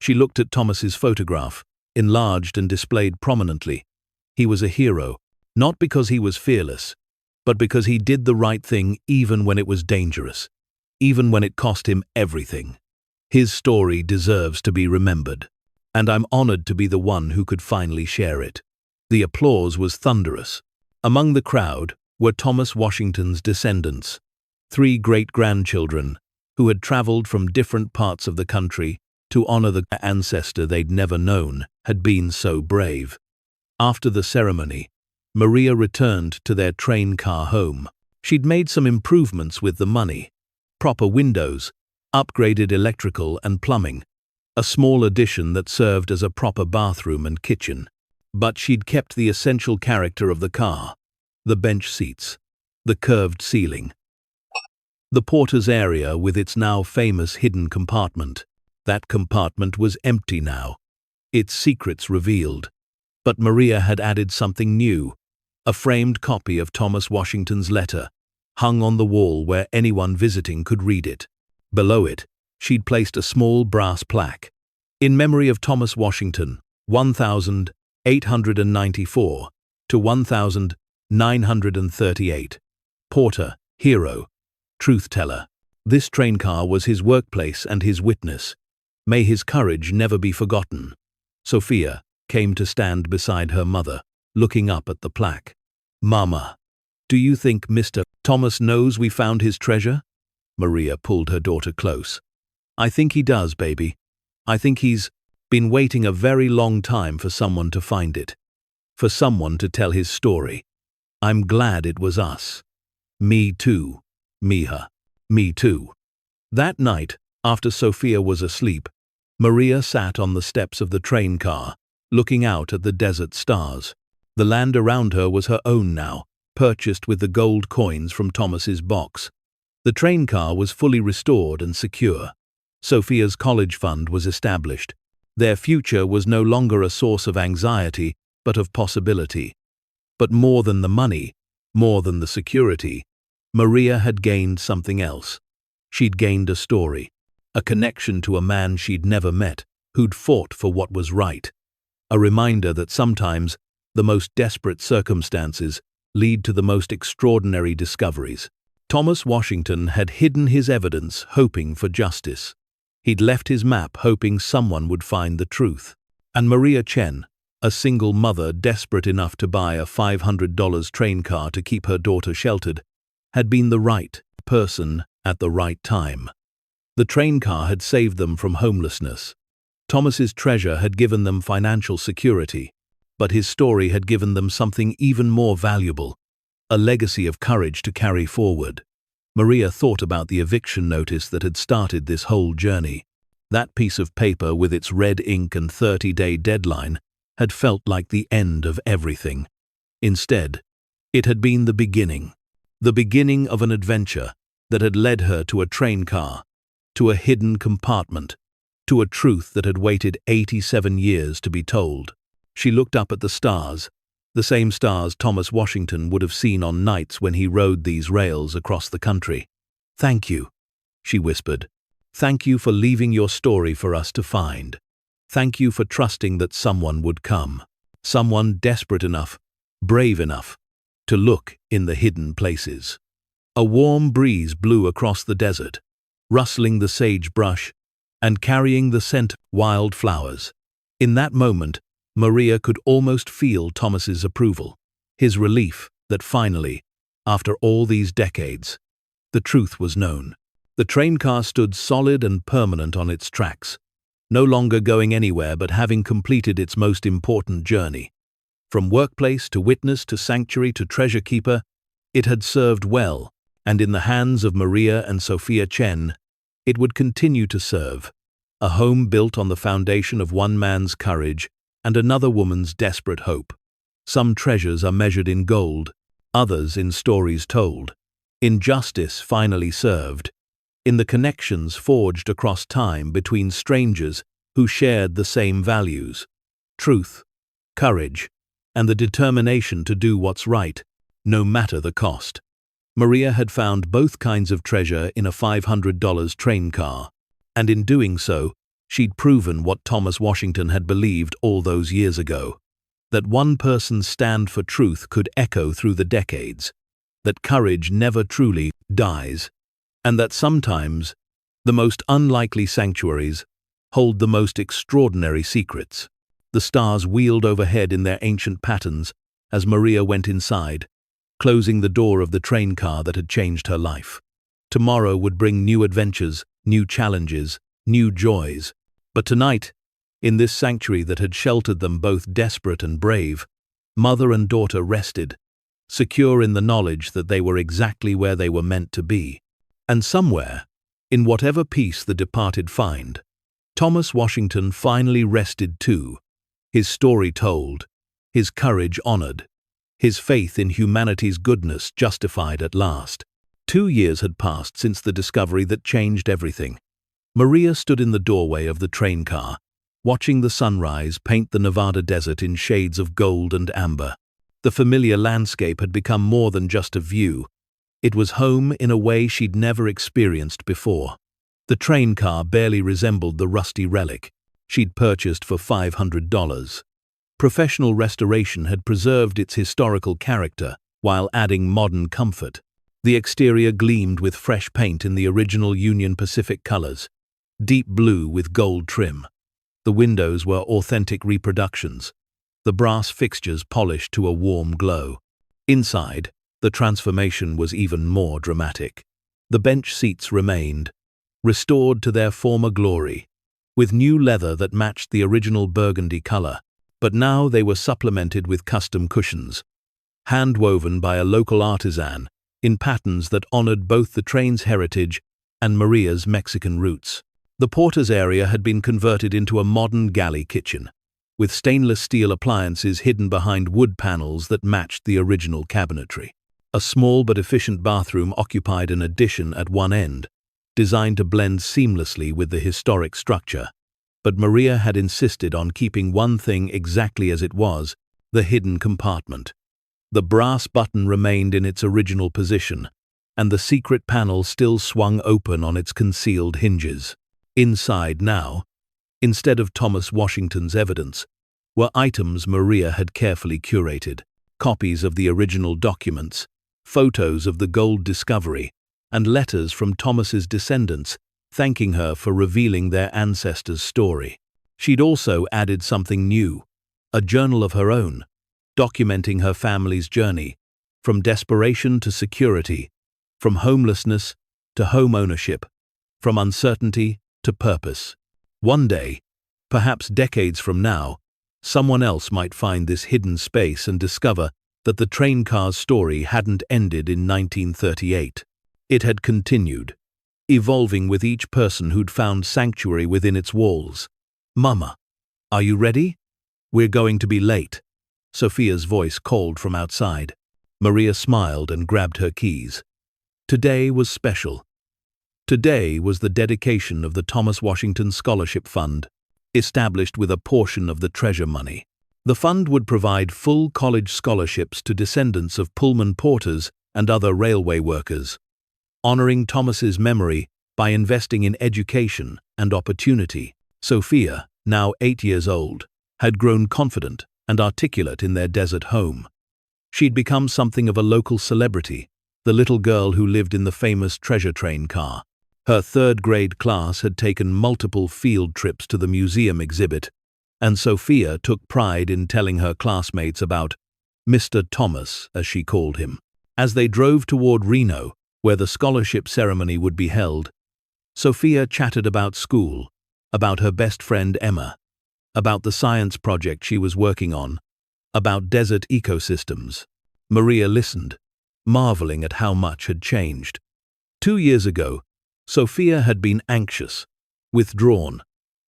She looked at Thomas's photograph, enlarged and displayed prominently. He was a hero, not because he was fearless, but because he did the right thing even when it was dangerous, even when it cost him everything. His story deserves to be remembered, and I'm honored to be the one who could finally share it. The applause was thunderous. Among the crowd were Thomas Washington's descendants, 3 great-grandchildren who had traveled from different parts of the country to to honor the ancestor they'd never known had been so brave. After the ceremony, Maria returned to their train car home. She'd made some improvements with the money: proper windows, upgraded electrical and plumbing, a small addition that served as a proper bathroom and kitchen. But she'd kept the essential character of the car: the bench seats, the curved ceiling, the porter's area with its now famous hidden compartment. That compartment was empty now, its secrets revealed. But Maria had added something new: a framed copy of Thomas Washington's letter, hung on the wall where anyone visiting could read it. Below it, she'd placed a small brass plaque: "In memory of Thomas Washington, 1894 to 1938. Porter, hero, truth-teller. This train car was his workplace and his witness. May his courage never be forgotten." Sofia came to stand beside her mother, looking up at the plaque. "Mama, do you think Mr. Thomas knows we found his treasure?" Maria pulled her daughter close. "I think he does, baby. I think he's been waiting a very long time for someone to find it, for someone to tell his story. I'm glad it was us." "Me too, Mija. Me too." That night, after Sofia was asleep, Maria sat on the steps of the train car, looking out at the desert stars. The land around her was her own now, purchased with the gold coins from Thomas's box. The train car was fully restored and secure. Sofia's college fund was established. Their future was no longer a source of anxiety, but of possibility. But more than the money, more than the security, Maria had gained something else. She'd gained a story, a connection to a man she'd never met, who'd fought for what was right. A reminder that sometimes the most desperate circumstances lead to the most extraordinary discoveries. Thomas Washington had hidden his evidence, hoping for justice. He'd left his map hoping someone would find the truth. And Maria Chen, a single mother desperate enough to buy a $500 train car to keep her daughter sheltered, had been the right person at the right time. The train car had saved them from homelessness. Thomas's treasure had given them financial security, but his story had given them something even more valuable: a legacy of courage to carry forward. Maria thought about the eviction notice that had started this whole journey. That piece of paper with its red ink and 30-day deadline had felt like the end of everything. Instead, it had been the beginning of an adventure that had led her to a train car, to a hidden compartment, to a truth that had waited 87 years to be told. She looked up at the stars, the same stars Thomas Washington would have seen on nights when he rode these rails across the country. "Thank you," she whispered. "Thank you for leaving your story for us to find. Thank you for trusting that someone would come. Someone desperate enough, brave enough, to look in the hidden places." A warm breeze blew across the desert, rustling the sagebrush and carrying the scent of wildflowers. In that moment, Maria could almost feel Thomas's approval, his relief that finally, after all these decades, the truth was known. The train car stood solid and permanent on its tracks, no longer going anywhere but having completed its most important journey. From workplace to witness to sanctuary to treasure keeper, it had served well, and in the hands of Maria and Sofia Chen, it would continue to serve. A home built on the foundation of one man's courage and another woman's desperate hope. Some treasures are measured in gold, others in stories told, in justice finally served, in the connections forged across time between strangers who shared the same values: truth, courage, and the determination to do what's right, no matter the cost. Maria had found both kinds of treasure in a $500 train car, and in doing so, she'd proven what Thomas Washington had believed all those years ago: that one person's stand for truth could echo through the decades, that courage never truly dies, and that sometimes the most unlikely sanctuaries hold the most extraordinary secrets. The stars wheeled overhead in their ancient patterns as Maria went inside, closing the door of the train car that had changed her life. Tomorrow would bring new adventures, new challenges, new joys. But tonight, in this sanctuary that had sheltered them both desperate and brave, mother and daughter rested, secure in the knowledge that they were exactly where they were meant to be. And somewhere, in whatever peace the departed find, Thomas Washington finally rested too, his story told, his courage honored, his faith in humanity's goodness justified at last. 2 years had passed since the discovery that changed everything. Maria stood in the doorway of the train car, watching the sunrise paint the Nevada desert in shades of gold and amber. The familiar landscape had become more than just a view. It was home in a way she'd never experienced before. The train car barely resembled the rusty relic she'd purchased for $500. Professional restoration had preserved its historical character while adding modern comfort. The exterior gleamed with fresh paint in the original Union Pacific colors, deep blue with gold trim. The windows were authentic reproductions, the brass fixtures polished to a warm glow. Inside, the transformation was even more dramatic. The bench seats remained, restored to their former glory, with new leather that matched the original burgundy color, but now they were supplemented with custom cushions, hand-woven by a local artisan, in patterns that honored both the train's heritage and Maria's Mexican roots. The porter's area had been converted into a modern galley kitchen, with stainless steel appliances hidden behind wood panels that matched the original cabinetry. A small but efficient bathroom occupied an addition at one end, designed to blend seamlessly with the historic structure. But Maria had insisted on keeping one thing exactly as it was, the hidden compartment. The brass button remained in its original position, and the secret panel still swung open on its concealed hinges. Inside now, instead of Thomas Washington's evidence, were items Maria had carefully curated, copies of the original documents, photos of the gold discovery, and letters from Thomas's descendants thanking her for revealing their ancestors' story. She'd also added something new, a journal of her own, documenting her family's journey, from desperation to security, from homelessness to home ownership, from uncertainty to purpose. One day, perhaps decades from now, someone else might find this hidden space and discover that the train car's story hadn't ended in 1938. It had continued, evolving with each person who'd found sanctuary within its walls. "Mama, are you ready? We're going to be late," Sofia's voice called from outside. Maria smiled and grabbed her keys. Today was special. Today was the dedication of the Thomas Washington Scholarship Fund, established with a portion of the treasure money. The fund would provide full college scholarships to descendants of Pullman porters and other railway workers, honoring Thomas's memory by investing in education and opportunity. Sofia, now 8 years old, had grown confident and articulate in their desert home. She'd become something of a local celebrity, the little girl who lived in the famous treasure train car. Her third-grade class had taken multiple field trips to the museum exhibit, and Sofia took pride in telling her classmates about Mr. Thomas, as she called him. As they drove toward Reno, where the scholarship ceremony would be held, Sofia chatted about school, about her best friend Emma, about the science project she was working on, about desert ecosystems. Maria listened, marveling at how much had changed. 2 years ago, Sofia had been anxious, withdrawn,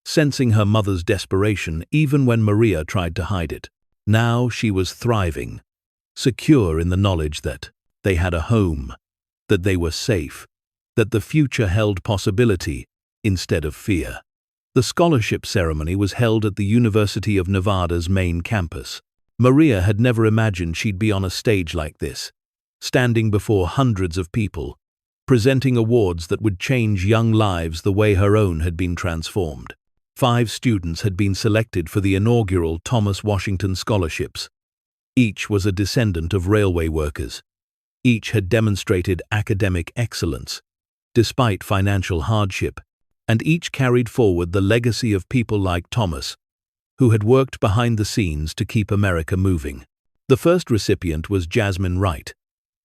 sensing her mother's desperation even when Maria tried to hide it. Now she was thriving, secure in the knowledge that they had a home, that they were safe, that the future held possibility instead of fear. The scholarship ceremony was held at the University of Nevada's main campus. Maria had never imagined she'd be on a stage like this, standing before hundreds of people, presenting awards that would change young lives the way her own had been transformed. 5 students had been selected for the inaugural Thomas Washington Scholarships. Each was a descendant of railway workers. Each had demonstrated academic excellence, despite financial hardship, and each carried forward the legacy of people like Thomas, who had worked behind the scenes to keep America moving. The first recipient was Jasmine Wright,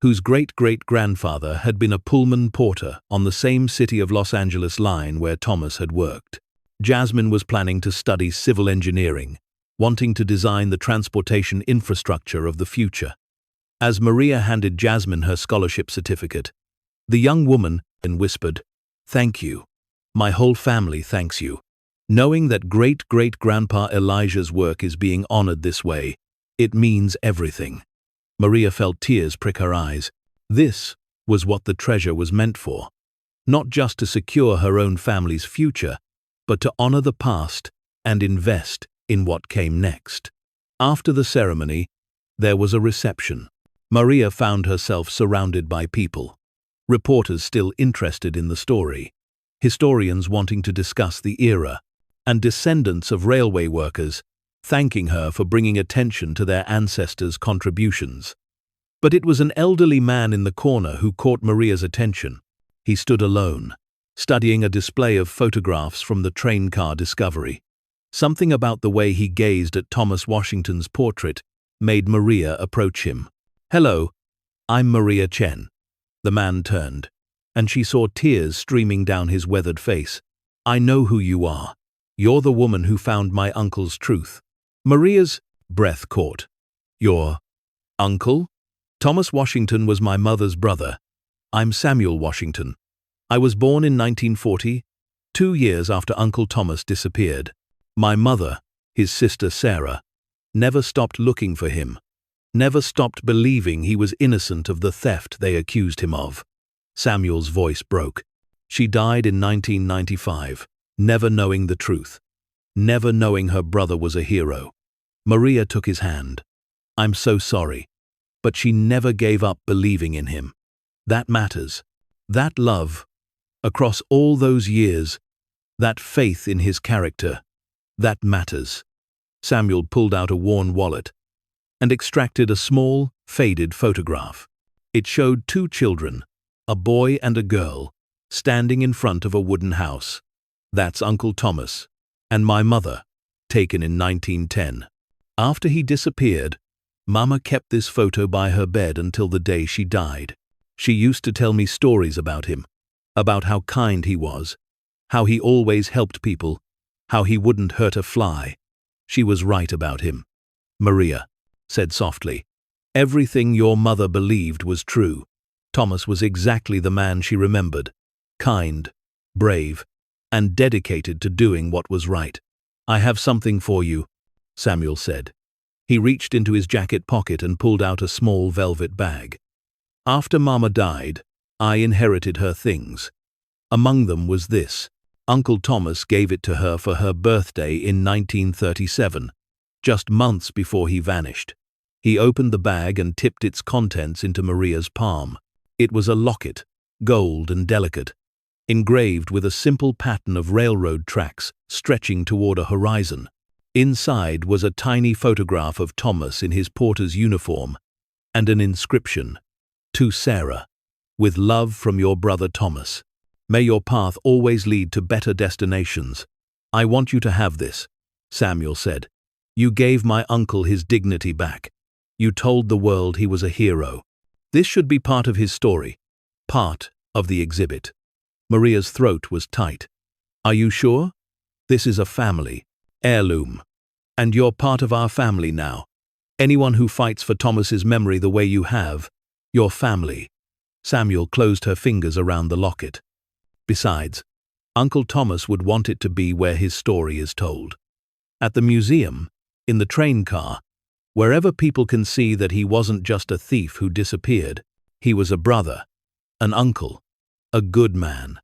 whose great-great-grandfather had been a Pullman porter on the same City of Los Angeles line where Thomas had worked. Jasmine was planning to study civil engineering, wanting to design the transportation infrastructure of the future. As Maria handed Jasmine her scholarship certificate, the young woman whispered, "Thank you. My whole family thanks you." Knowing that great-great-grandpa Elijah's work is being honored this way, it means everything. Maria felt tears prick her eyes. This was what the treasure was meant for. Not just to secure her own family's future, but to honor the past and invest in what came next. After the ceremony, there was a reception. Maria found herself surrounded by people. Reporters still interested in the story, historians wanting to discuss the era, and descendants of railway workers thanking her for bringing attention to their ancestors' contributions. But it was an elderly man in the corner who caught Maria's attention. He stood alone, studying a display of photographs from the train car discovery. Something about the way he gazed at Thomas Washington's portrait made Maria approach him. "Hello, I'm Maria Chen." The man turned, and she saw tears streaming down his weathered face. "I know who you are. You're the woman who found my uncle's truth." Maria's breath caught. "Your uncle? Thomas Washington was my mother's brother. I'm Samuel Washington. I was born in 1940, 2 years after Uncle Thomas disappeared. My mother, his sister Sarah, never stopped looking for him, never stopped believing he was innocent of the theft they accused him of." Samuel's voice broke. "She died in 1995, never knowing the truth, never knowing her brother was a hero." Maria took his hand. "I'm so sorry, but she never gave up believing in him. That matters. That love, across all those years, that faith in his character, that matters." Samuel pulled out a worn wallet and extracted a small, faded photograph. It showed 2 children, a boy and a girl, standing in front of a wooden house. "That's Uncle Thomas, and my mother, taken in 1910. After he disappeared, Mama kept this photo by her bed until the day she died. She used to tell me stories about him, about how kind he was, how he always helped people, how he wouldn't hurt a fly. She was right about him." Maria said softly, "Everything your mother believed was true. Thomas was exactly the man she remembered, kind, brave, and dedicated to doing what was right." "I have something for you," Samuel said. He reached into his jacket pocket and pulled out a small velvet bag. "After Mama died, I inherited her things. Among them was this. Uncle Thomas gave it to her for her birthday in 1937, just months before he vanished." He opened the bag and tipped its contents into Maria's palm. It was a locket, gold and delicate, engraved with a simple pattern of railroad tracks stretching toward a horizon. Inside was a tiny photograph of Thomas in his porter's uniform and an inscription, "To Sarah, with love from your brother Thomas. May your path always lead to better destinations. I want you to have this," Samuel said. "You gave my uncle his dignity back. You told the world he was a hero. This should be part of his story, part of the exhibit." Maria's throat was tight. "Are you sure? This is a family heirloom, and you're part of our family now. Anyone who fights for Thomas's memory the way you have, your family." Samuel closed her fingers around the locket. "Besides, Uncle Thomas would want it to be where his story is told. At the museum, in the train car, wherever people can see that he wasn't just a thief who disappeared. He was a brother, an uncle, a good man."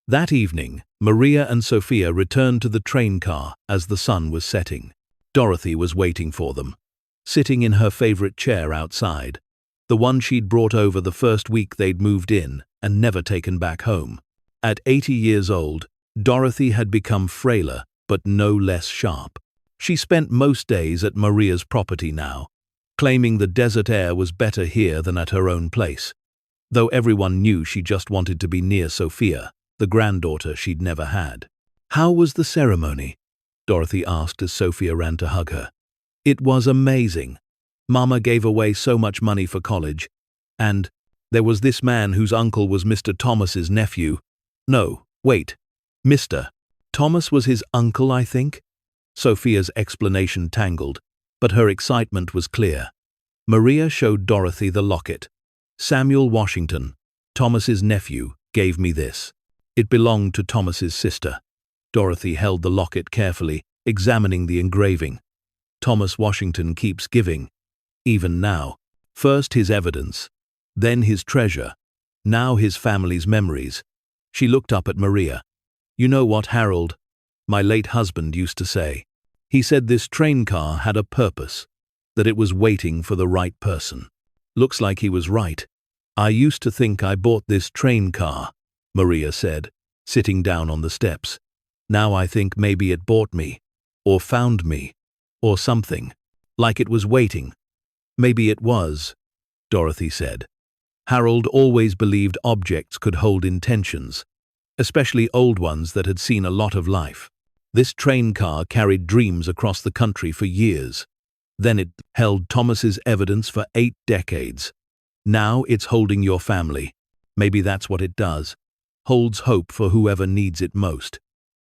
That evening, Maria and Sofia returned to the train car as the sun was setting. Dorothy was waiting for them, sitting in her favorite chair outside, the one she'd brought over the first week they'd moved in and never taken back home. At 80 years old, Dorothy had become frailer but no less sharp. She spent most days at Maria's property now, claiming the desert air was better here than at her own place, though everyone knew she just wanted to be near Sofia, the granddaughter she'd never had. "How was the ceremony?" Dorothy asked as Sofia ran to hug her. "It was amazing. Mama gave away so much money for college. And there was this man whose uncle was Mr. Thomas's nephew. No, wait, Mr. Thomas was his uncle, I think? Sofia's explanation tangled, but her excitement was clear. Maria showed Dorothy the locket. Samuel Washington, Thomas's nephew, gave me this. It belonged to Thomas's sister. Dorothy held the locket carefully, examining the engraving. Thomas Washington keeps giving. Even now. First his evidence, then his treasure, now his family's memories. She looked up at Maria. You know what Harold, my late husband, used to say? He said this train car had a purpose, that it was waiting for the right person. Looks like he was right. I used to think I bought this train car, Maria said, sitting down on the steps. Now I think maybe it bought me, or found me, or something, like it was waiting. Maybe it was, Dorothy said. Harold always believed objects could hold intentions, especially old ones that had seen a lot of life. This train car carried dreams across the country for years. Then it held Thomas's evidence for 8 decades. Now it's holding your family. Maybe that's what it does. Holds hope for whoever needs it most.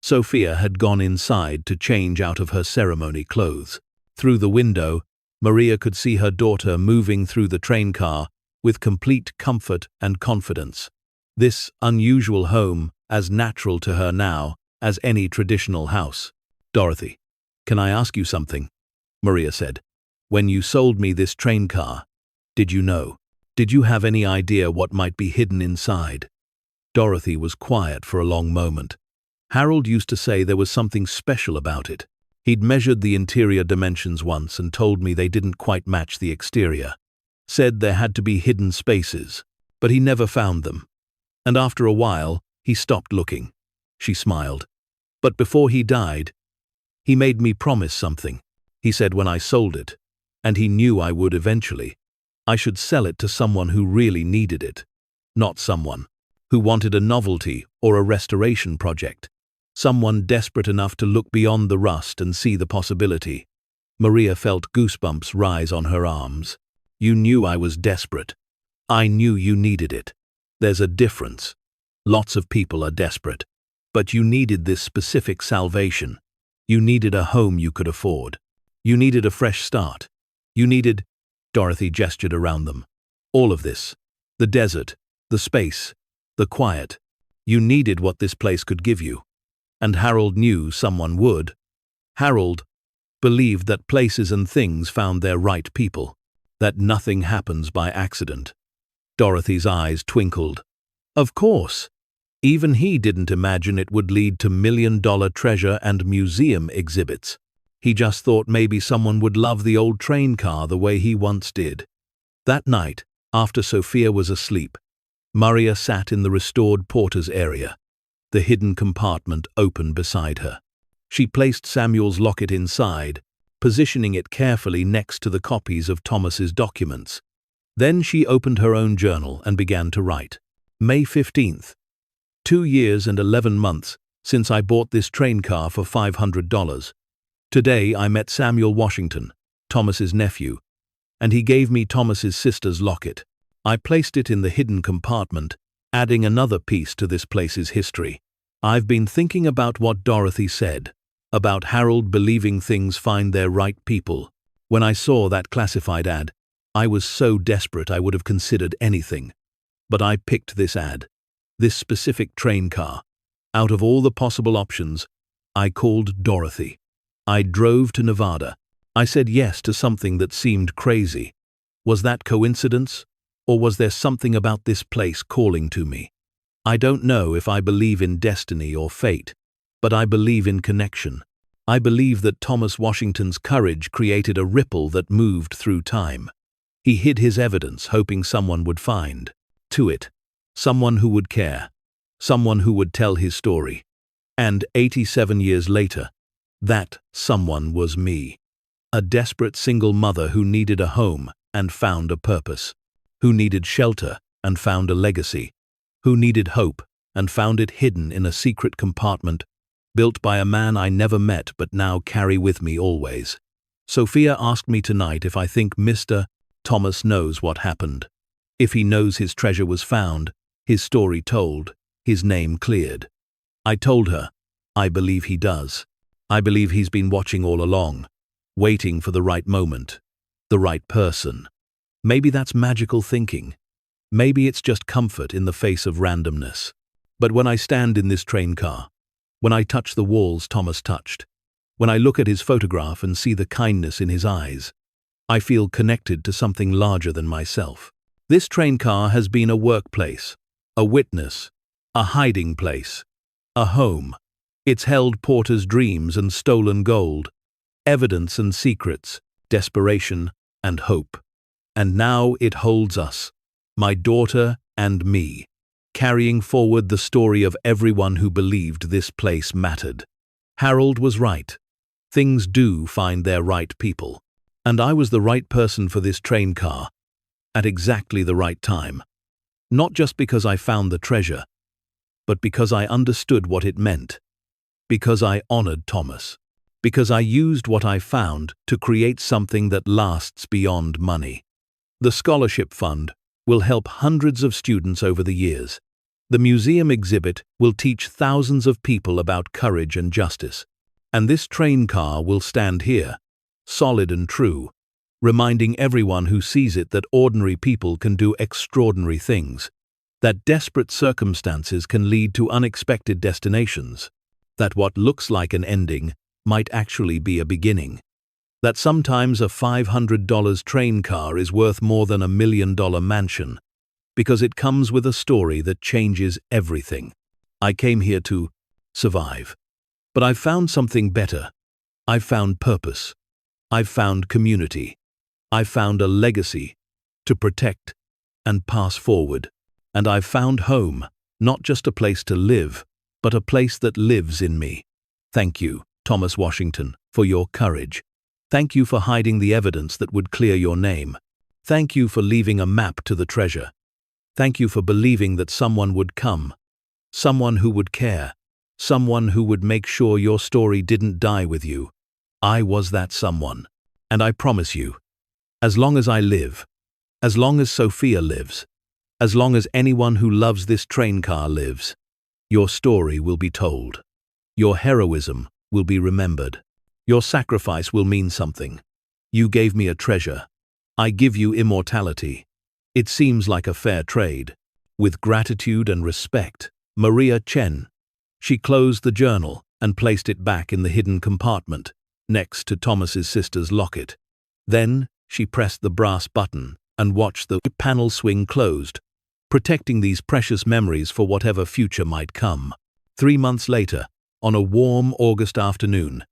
Sofia had gone inside to change out of her ceremony clothes. Through the window, Maria could see her daughter moving through the train car with complete comfort and confidence. This unusual home, as natural to her now as any traditional house. Dorothy, can I ask you something? Maria said. When you sold me this train car, did you know? Did you have any idea what might be hidden inside? Dorothy was quiet for a long moment. Harold used to say there was something special about it. He'd measured the interior dimensions once and told me they didn't quite match the exterior. Said there had to be hidden spaces, but he never found them. And after a while, he stopped looking. She smiled. But before he died, he made me promise something. He said when I sold it, and he knew I would eventually, I should sell it to someone who really needed it, not someone who wanted a novelty or a restoration project. Someone desperate enough to look beyond the rust and see the possibility. Maria felt goosebumps rise on her arms. You knew I was desperate. I knew you needed it. There's a difference. Lots of people are desperate. But you needed this specific salvation. You needed a home you could afford. You needed a fresh start. You needed… Dorothy gestured around them. All of this. The desert, the space, the quiet. You needed what this place could give you. And Harold knew someone would. Harold believed that places and things found their right people, that nothing happens by accident. Dorothy's eyes twinkled. Of course. Even he didn't imagine it would lead to million-dollar treasure and museum exhibits. He just thought maybe someone would love the old train car the way he once did. That night, after Sofia was asleep, Maria sat in the restored porter's area, the hidden compartment open beside her. She placed Samuel's locket inside, positioning it carefully next to the copies of Thomas's documents. Then she opened her own journal and began to write. May 15th. 2 years and 11 months since I bought this train car for $500. Today I met Samuel Washington, Thomas's nephew, and he gave me Thomas's sister's locket. I placed it in the hidden compartment, adding another piece to this place's history. I've been thinking about what Dorothy said, about Harold believing things find their right people. When I saw that classified ad, I was so desperate I would have considered anything. But I picked this ad, this specific train car. Out of all the possible options, I called Dorothy. I drove to Nevada. I said yes to something that seemed crazy. Was that coincidence? Or was there something about this place calling to me? I don't know if I believe in destiny or fate, but I believe in connection. I believe that Thomas Washington's courage created a ripple that moved through time. He hid his evidence, hoping someone would find to it. Someone who would care. Someone who would tell his story. And 87 years later, that someone was me. A desperate single mother who needed a home and found a purpose. Who needed shelter and found a legacy. Who needed hope and found it hidden in a secret compartment built by a man I never met but now carry with me always. Sofia asked me tonight if I think Mr. Thomas knows what happened. If he knows his treasure was found, his story told, his name cleared. I told her, I believe he does. I believe he's been watching all along, waiting for the right moment, the right person. Maybe that's magical thinking. Maybe it's just comfort in the face of randomness. But when I stand in this train car, when I touch the walls Thomas touched, when I look at his photograph and see the kindness in his eyes, I feel connected to something larger than myself. This train car has been a workplace, a witness, a hiding place, a home. It's held porters' dreams and stolen gold, evidence and secrets, desperation and hope. And now it holds us, my daughter and me, carrying forward the story of everyone who believed this place mattered. Harold was right. Things do find their right people. And I was the right person for this train car, at exactly the right time. Not just because I found the treasure, but because I understood what it meant. Because I honored Thomas. Because I used what I found to create something that lasts beyond money. The scholarship fund will help hundreds of students over the years. The museum exhibit will teach thousands of people about courage and justice. And this train car will stand here, solid and true, reminding everyone who sees it that ordinary people can do extraordinary things, that desperate circumstances can lead to unexpected destinations, that what looks like an ending might actually be a beginning, that sometimes a $500 train car is worth more than $1 million mansion, because it comes with a story that changes everything. I came here to survive. But I've found something better. I've found purpose. I've found community. I've found a legacy to protect and pass forward. And I've found home, not just a place to live, but a place that lives in me. Thank you, Thomas Washington, for your courage. Thank you for hiding the evidence that would clear your name. Thank you for leaving a map to the treasure. Thank you for believing that someone would come, someone who would care, someone who would make sure your story didn't die with you. I was that someone. And I promise you, as long as I live, as long as Sofia lives, as long as anyone who loves this train car lives, your story will be told. Your heroism will be remembered. Your sacrifice will mean something. You gave me a treasure. I give you immortality. It seems like a fair trade. With gratitude and respect, Maria Chen. She closed the journal and placed it back in the hidden compartment, next to Thomas's sister's locket. Then she pressed the brass button and watched the panel swing closed, protecting these precious memories for whatever future might come. 3 months later, on a warm August afternoon,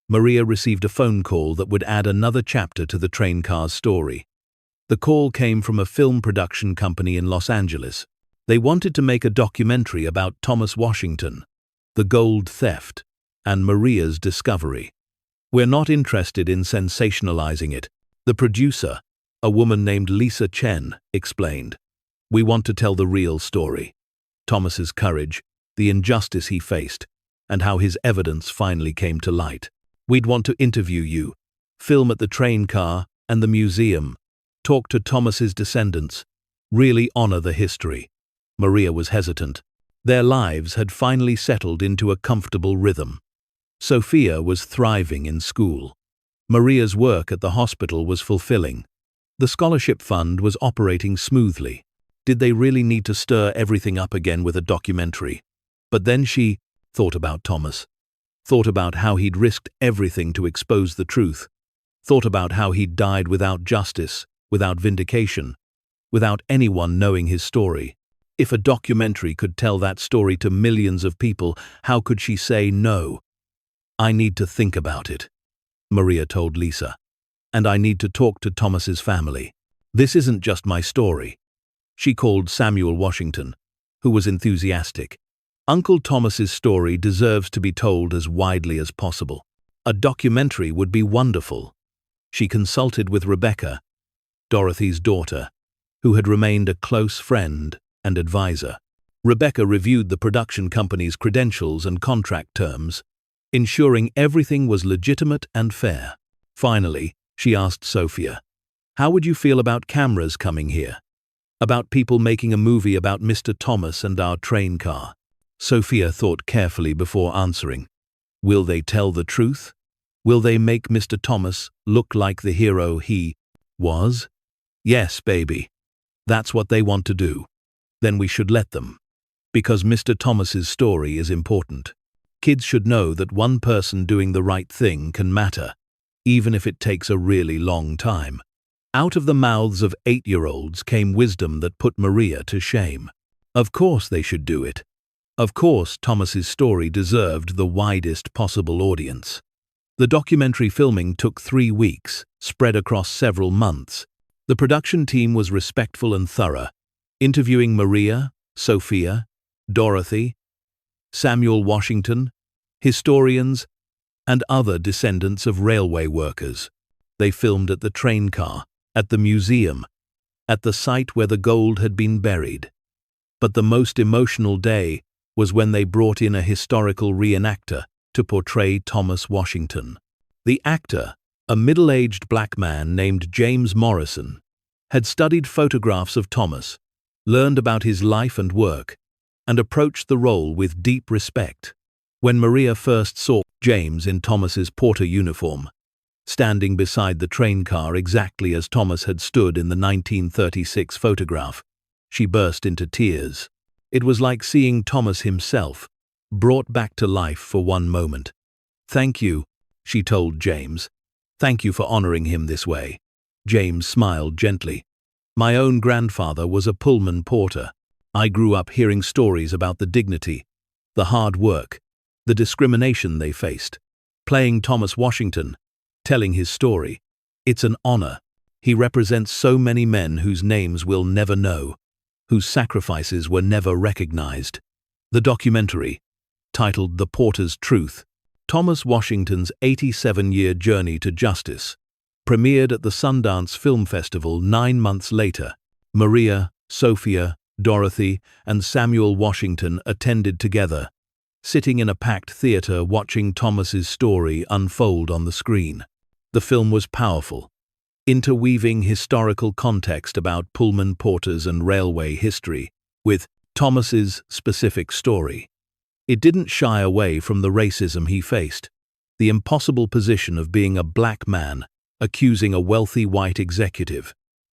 Maria received a phone call that would add another chapter to the train car's story. The call came from a film production company in Los Angeles. They wanted to make a documentary about Thomas Washington, the gold theft, and Maria's discovery. We're not interested in sensationalizing it, the producer, a woman named Maria Chen, explained. We want to tell the real story. Thomas's courage, the injustice he faced, and how his evidence finally came to light. We'd want to interview you, film at the train car and the museum, talk to Thomas's descendants, really honor the history. Maria was hesitant. Their lives had finally settled into a comfortable rhythm. Sofia was thriving in school. Maria's work at the hospital was fulfilling. The scholarship fund was operating smoothly. Did they really need to stir everything up again with a documentary? But then she thought about Thomas. Thought about how he'd risked everything to expose the truth. Thought about how he'd died without justice, without vindication, without anyone knowing his story. If a documentary could tell that story to millions of people, how could she say no? I need to think about it, Maria told Lisa. And I need to talk to Thomas's family. This isn't just my story. She called Samuel Washington, who was enthusiastic. Uncle Thomas's story deserves to be told as widely as possible. A documentary would be wonderful. She consulted with Rebecca, Dorothy's daughter, who had remained a close friend and advisor. Rebecca reviewed the production company's credentials and contract terms, ensuring everything was legitimate and fair. Finally, she asked Sofia, "How would you feel about cameras coming here? About people making a movie about Mr. Thomas and our train car?" Sofia thought carefully before answering. Will they tell the truth? Will they make Mr. Thomas look like the hero he was? Yes, baby. That's what they want to do. Then we should let them. Because Mr. Thomas's story is important. Kids should know that one person doing the right thing can matter, even if it takes a really long time. Out of the mouths of 8-year-olds came wisdom that put Maria to shame. Of course they should do it. Of course Thomas's story deserved the widest possible audience. The documentary filming took 3 weeks, spread across several months. The production team was respectful and thorough, interviewing Maria, Sofia, Dorothy, Samuel Washington, historians, and other descendants of railway workers. They filmed at the train car, at the museum, at the site where the gold had been buried. But the most emotional day was when they brought in a historical reenactor to portray Thomas Washington. The actor, a middle-aged black man named James Morrison, had studied photographs of Thomas, learned about his life and work, and approached the role with deep respect. When Maria first saw James in Thomas's porter uniform, standing beside the train car exactly as Thomas had stood in the 1936 photograph, she burst into tears. It was like seeing Thomas himself, brought back to life for one moment. "Thank you," she told James. "Thank you for honoring him this way." James smiled gently. "My own grandfather was a Pullman porter. I grew up hearing stories about the dignity, the hard work, the discrimination they faced. Playing Thomas Washington, telling his story, it's an honor. He represents so many men whose names we'll never know, whose sacrifices were never recognized." The documentary, titled The Porter's Truth, Thomas Washington's 87-year journey to justice, premiered at the Sundance Film Festival 9 months later. Maria, Sofia, Dorothy, and Samuel Washington attended together, sitting in a packed theater watching Thomas's story unfold on the screen. The film was powerful, interweaving historical context about Pullman porters and railway history with Thomas's specific story. It didn't shy away from the racism he faced, the impossible position of being a black man accusing a wealthy white executive,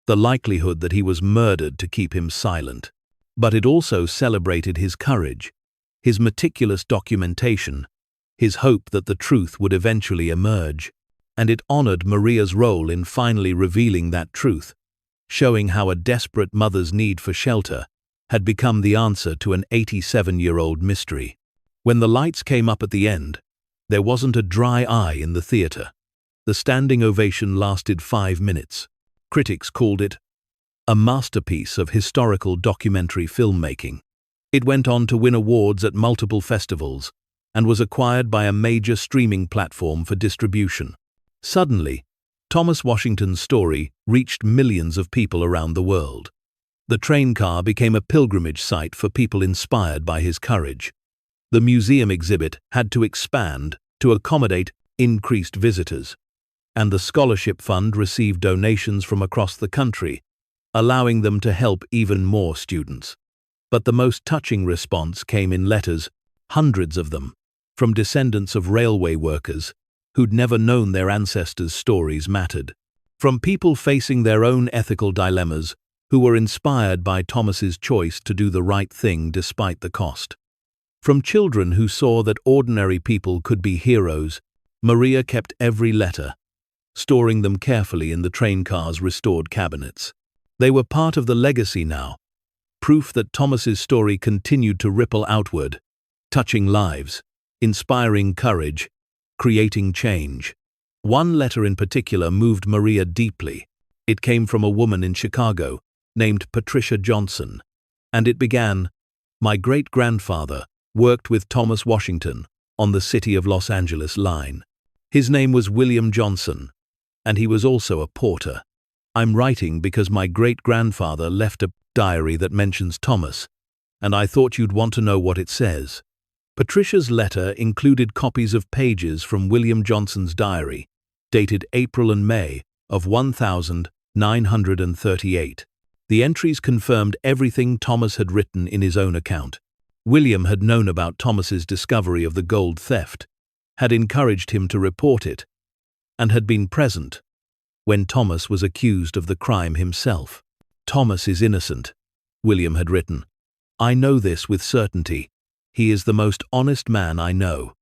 the likelihood that he was murdered to keep him silent. But it also celebrated his courage, his meticulous documentation, his hope that the truth would eventually emerge, and it honored Maria's role in finally revealing that truth, showing how a desperate mother's need for shelter had become the answer to an 87-year-old mystery. When the lights came up at the end, there wasn't a dry eye in the theater. The standing ovation lasted 5 minutes. Critics called it a masterpiece of historical documentary filmmaking. It went on to win awards at multiple festivals and was acquired by a major streaming platform for distribution. Suddenly, Thomas Washington's story reached millions of people around the world. The train car became a pilgrimage site for people inspired by his courage. The museum exhibit had to expand to accommodate increased visitors, and the scholarship fund received donations from across the country, allowing them to help even more students. But the most touching response came in letters, hundreds of them, from descendants of railway workers who'd never known their ancestors' stories mattered, from people facing their own ethical dilemmas who were inspired by Thomas's choice to do the right thing despite the cost. From children who saw that ordinary people could be heroes. Maria kept every letter, storing them carefully in the train car's restored cabinets. They were part of the legacy now, proof that Thomas's story continued to ripple outward, touching lives, inspiring courage, creating change. One letter in particular moved Maria deeply. It came from a woman in Chicago named Patricia Johnson, and it began, "My great-grandfather worked with Thomas Washington on the City of Los Angeles line. His name was William Johnson, and he was also a porter. I'm writing because my great-grandfather left a diary that mentions Thomas, and I thought you'd want to know what it says." Patricia's letter included copies of pages from William Johnson's diary, dated April and May of 1938. The entries confirmed everything Thomas had written in his own account. William had known about Thomas's discovery of the gold theft, had encouraged him to report it, and had been present when Thomas was accused of the crime himself. "Thomas is innocent," William had written. "I know this with certainty. He is the most honest man I know.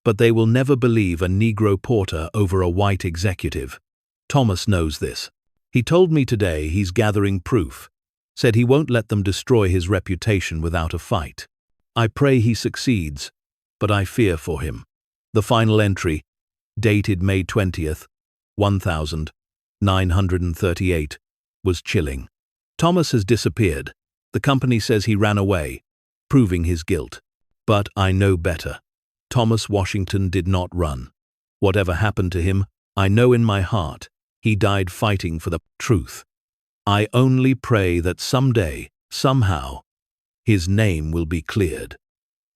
But they will never believe a Negro porter over a white executive. Thomas knows this. He told me today he's gathering proof, said he won't let them destroy his reputation without a fight. I pray he succeeds, but I fear for him." The final entry, dated May 20th, 1938, was chilling. "Thomas has disappeared. The company says he ran away, proving his guilt. But I know better. Thomas Washington did not run. Whatever happened to him, I know in my heart he died fighting for the truth. I only pray that someday, somehow, his name will be cleared."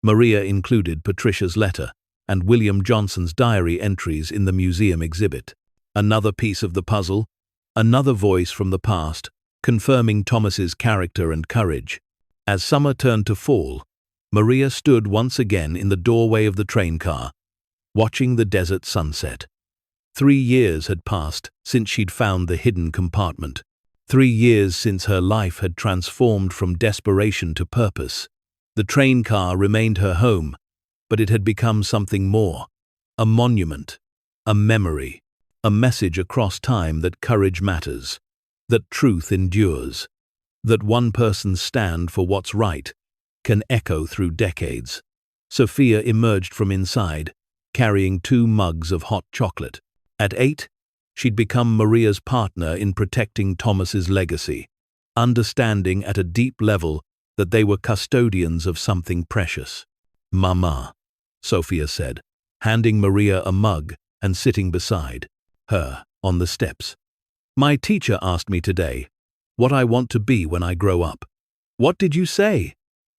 Maria included Patricia's letter and William Johnson's diary entries in the museum exhibit. Another piece of the puzzle, another voice from the past, confirming Thomas's character and courage. As summer turned to fall, Maria stood once again in the doorway of the train car, watching the desert sunset. 3 years had passed since she'd found the hidden compartment. 3 years since her life had transformed from desperation to purpose. The train car remained her home, but it had become something more. A monument, a memory, a message across time that courage matters, that truth endures, that one person's stand for what's right can echo through decades. Sofia emerged from inside, carrying 2 mugs of hot chocolate. At 8, she'd become Maria's partner in protecting Thomas's legacy, understanding at a deep level that they were custodians of something precious. "Mama," Sofia said, handing Maria a mug and sitting beside her on the steps. "My teacher asked me today what I want to be when I grow up." "What did you say?"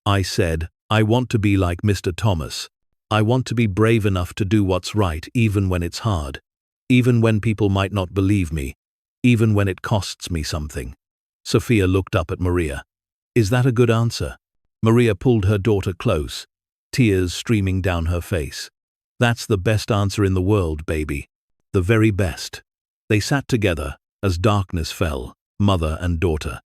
"I said, I want to be like Mr. Thomas. I want to be brave enough to do what's right even when it's hard, even when people might not believe me, even when it costs me something." Sofia looked up at Maria. "Is that a good answer?" Maria pulled her daughter close, tears streaming down her face. "That's the best answer in the world, baby. The very best." They sat together as darkness fell, mother and daughter,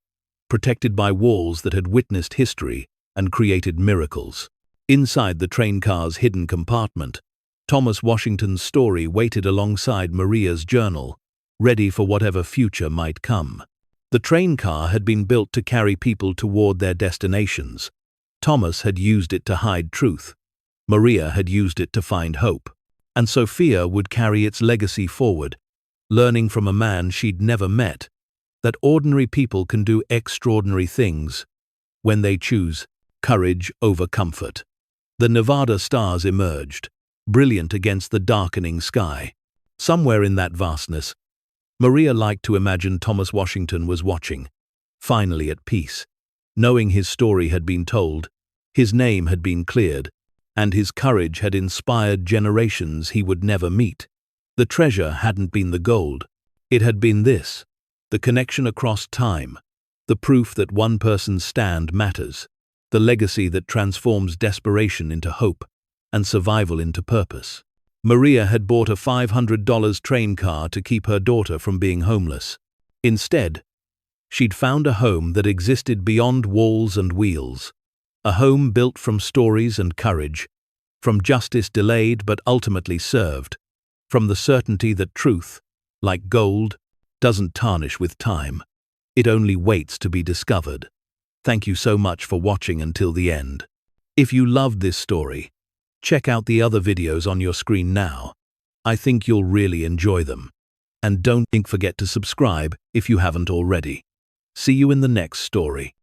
protected by walls that had witnessed history and created miracles. Inside the train car's hidden compartment, Thomas Washington's story waited alongside Maria's journal, ready for whatever future might come. The train car had been built to carry people toward their destinations. Thomas had used it to hide truth. Maria had used it to find hope. And Sofia would carry its legacy forward, learning from a man she'd never met, that ordinary people can do extraordinary things when they choose courage over comfort. The Nevada stars emerged, brilliant against the darkening sky. Somewhere in that vastness, Maria liked to imagine Thomas Washington was watching, finally at peace, knowing his story had been told, his name had been cleared, and his courage had inspired generations he would never meet. The treasure hadn't been the gold. It had been this, the connection across time, the proof that one person's stand matters, the legacy that transforms desperation into hope and survival into purpose. Maria had bought a $500 train car to keep her daughter from being homeless. Instead, she'd found a home that existed beyond walls and wheels, a home built from stories and courage, from justice delayed but ultimately served, from the certainty that truth, like gold, doesn't tarnish with time. It only waits to be discovered. Thank you so much for watching until the end. If you loved this story, check out the other videos on your screen now. I think you'll really enjoy them. And don't forget to subscribe if you haven't already. See you in the next story.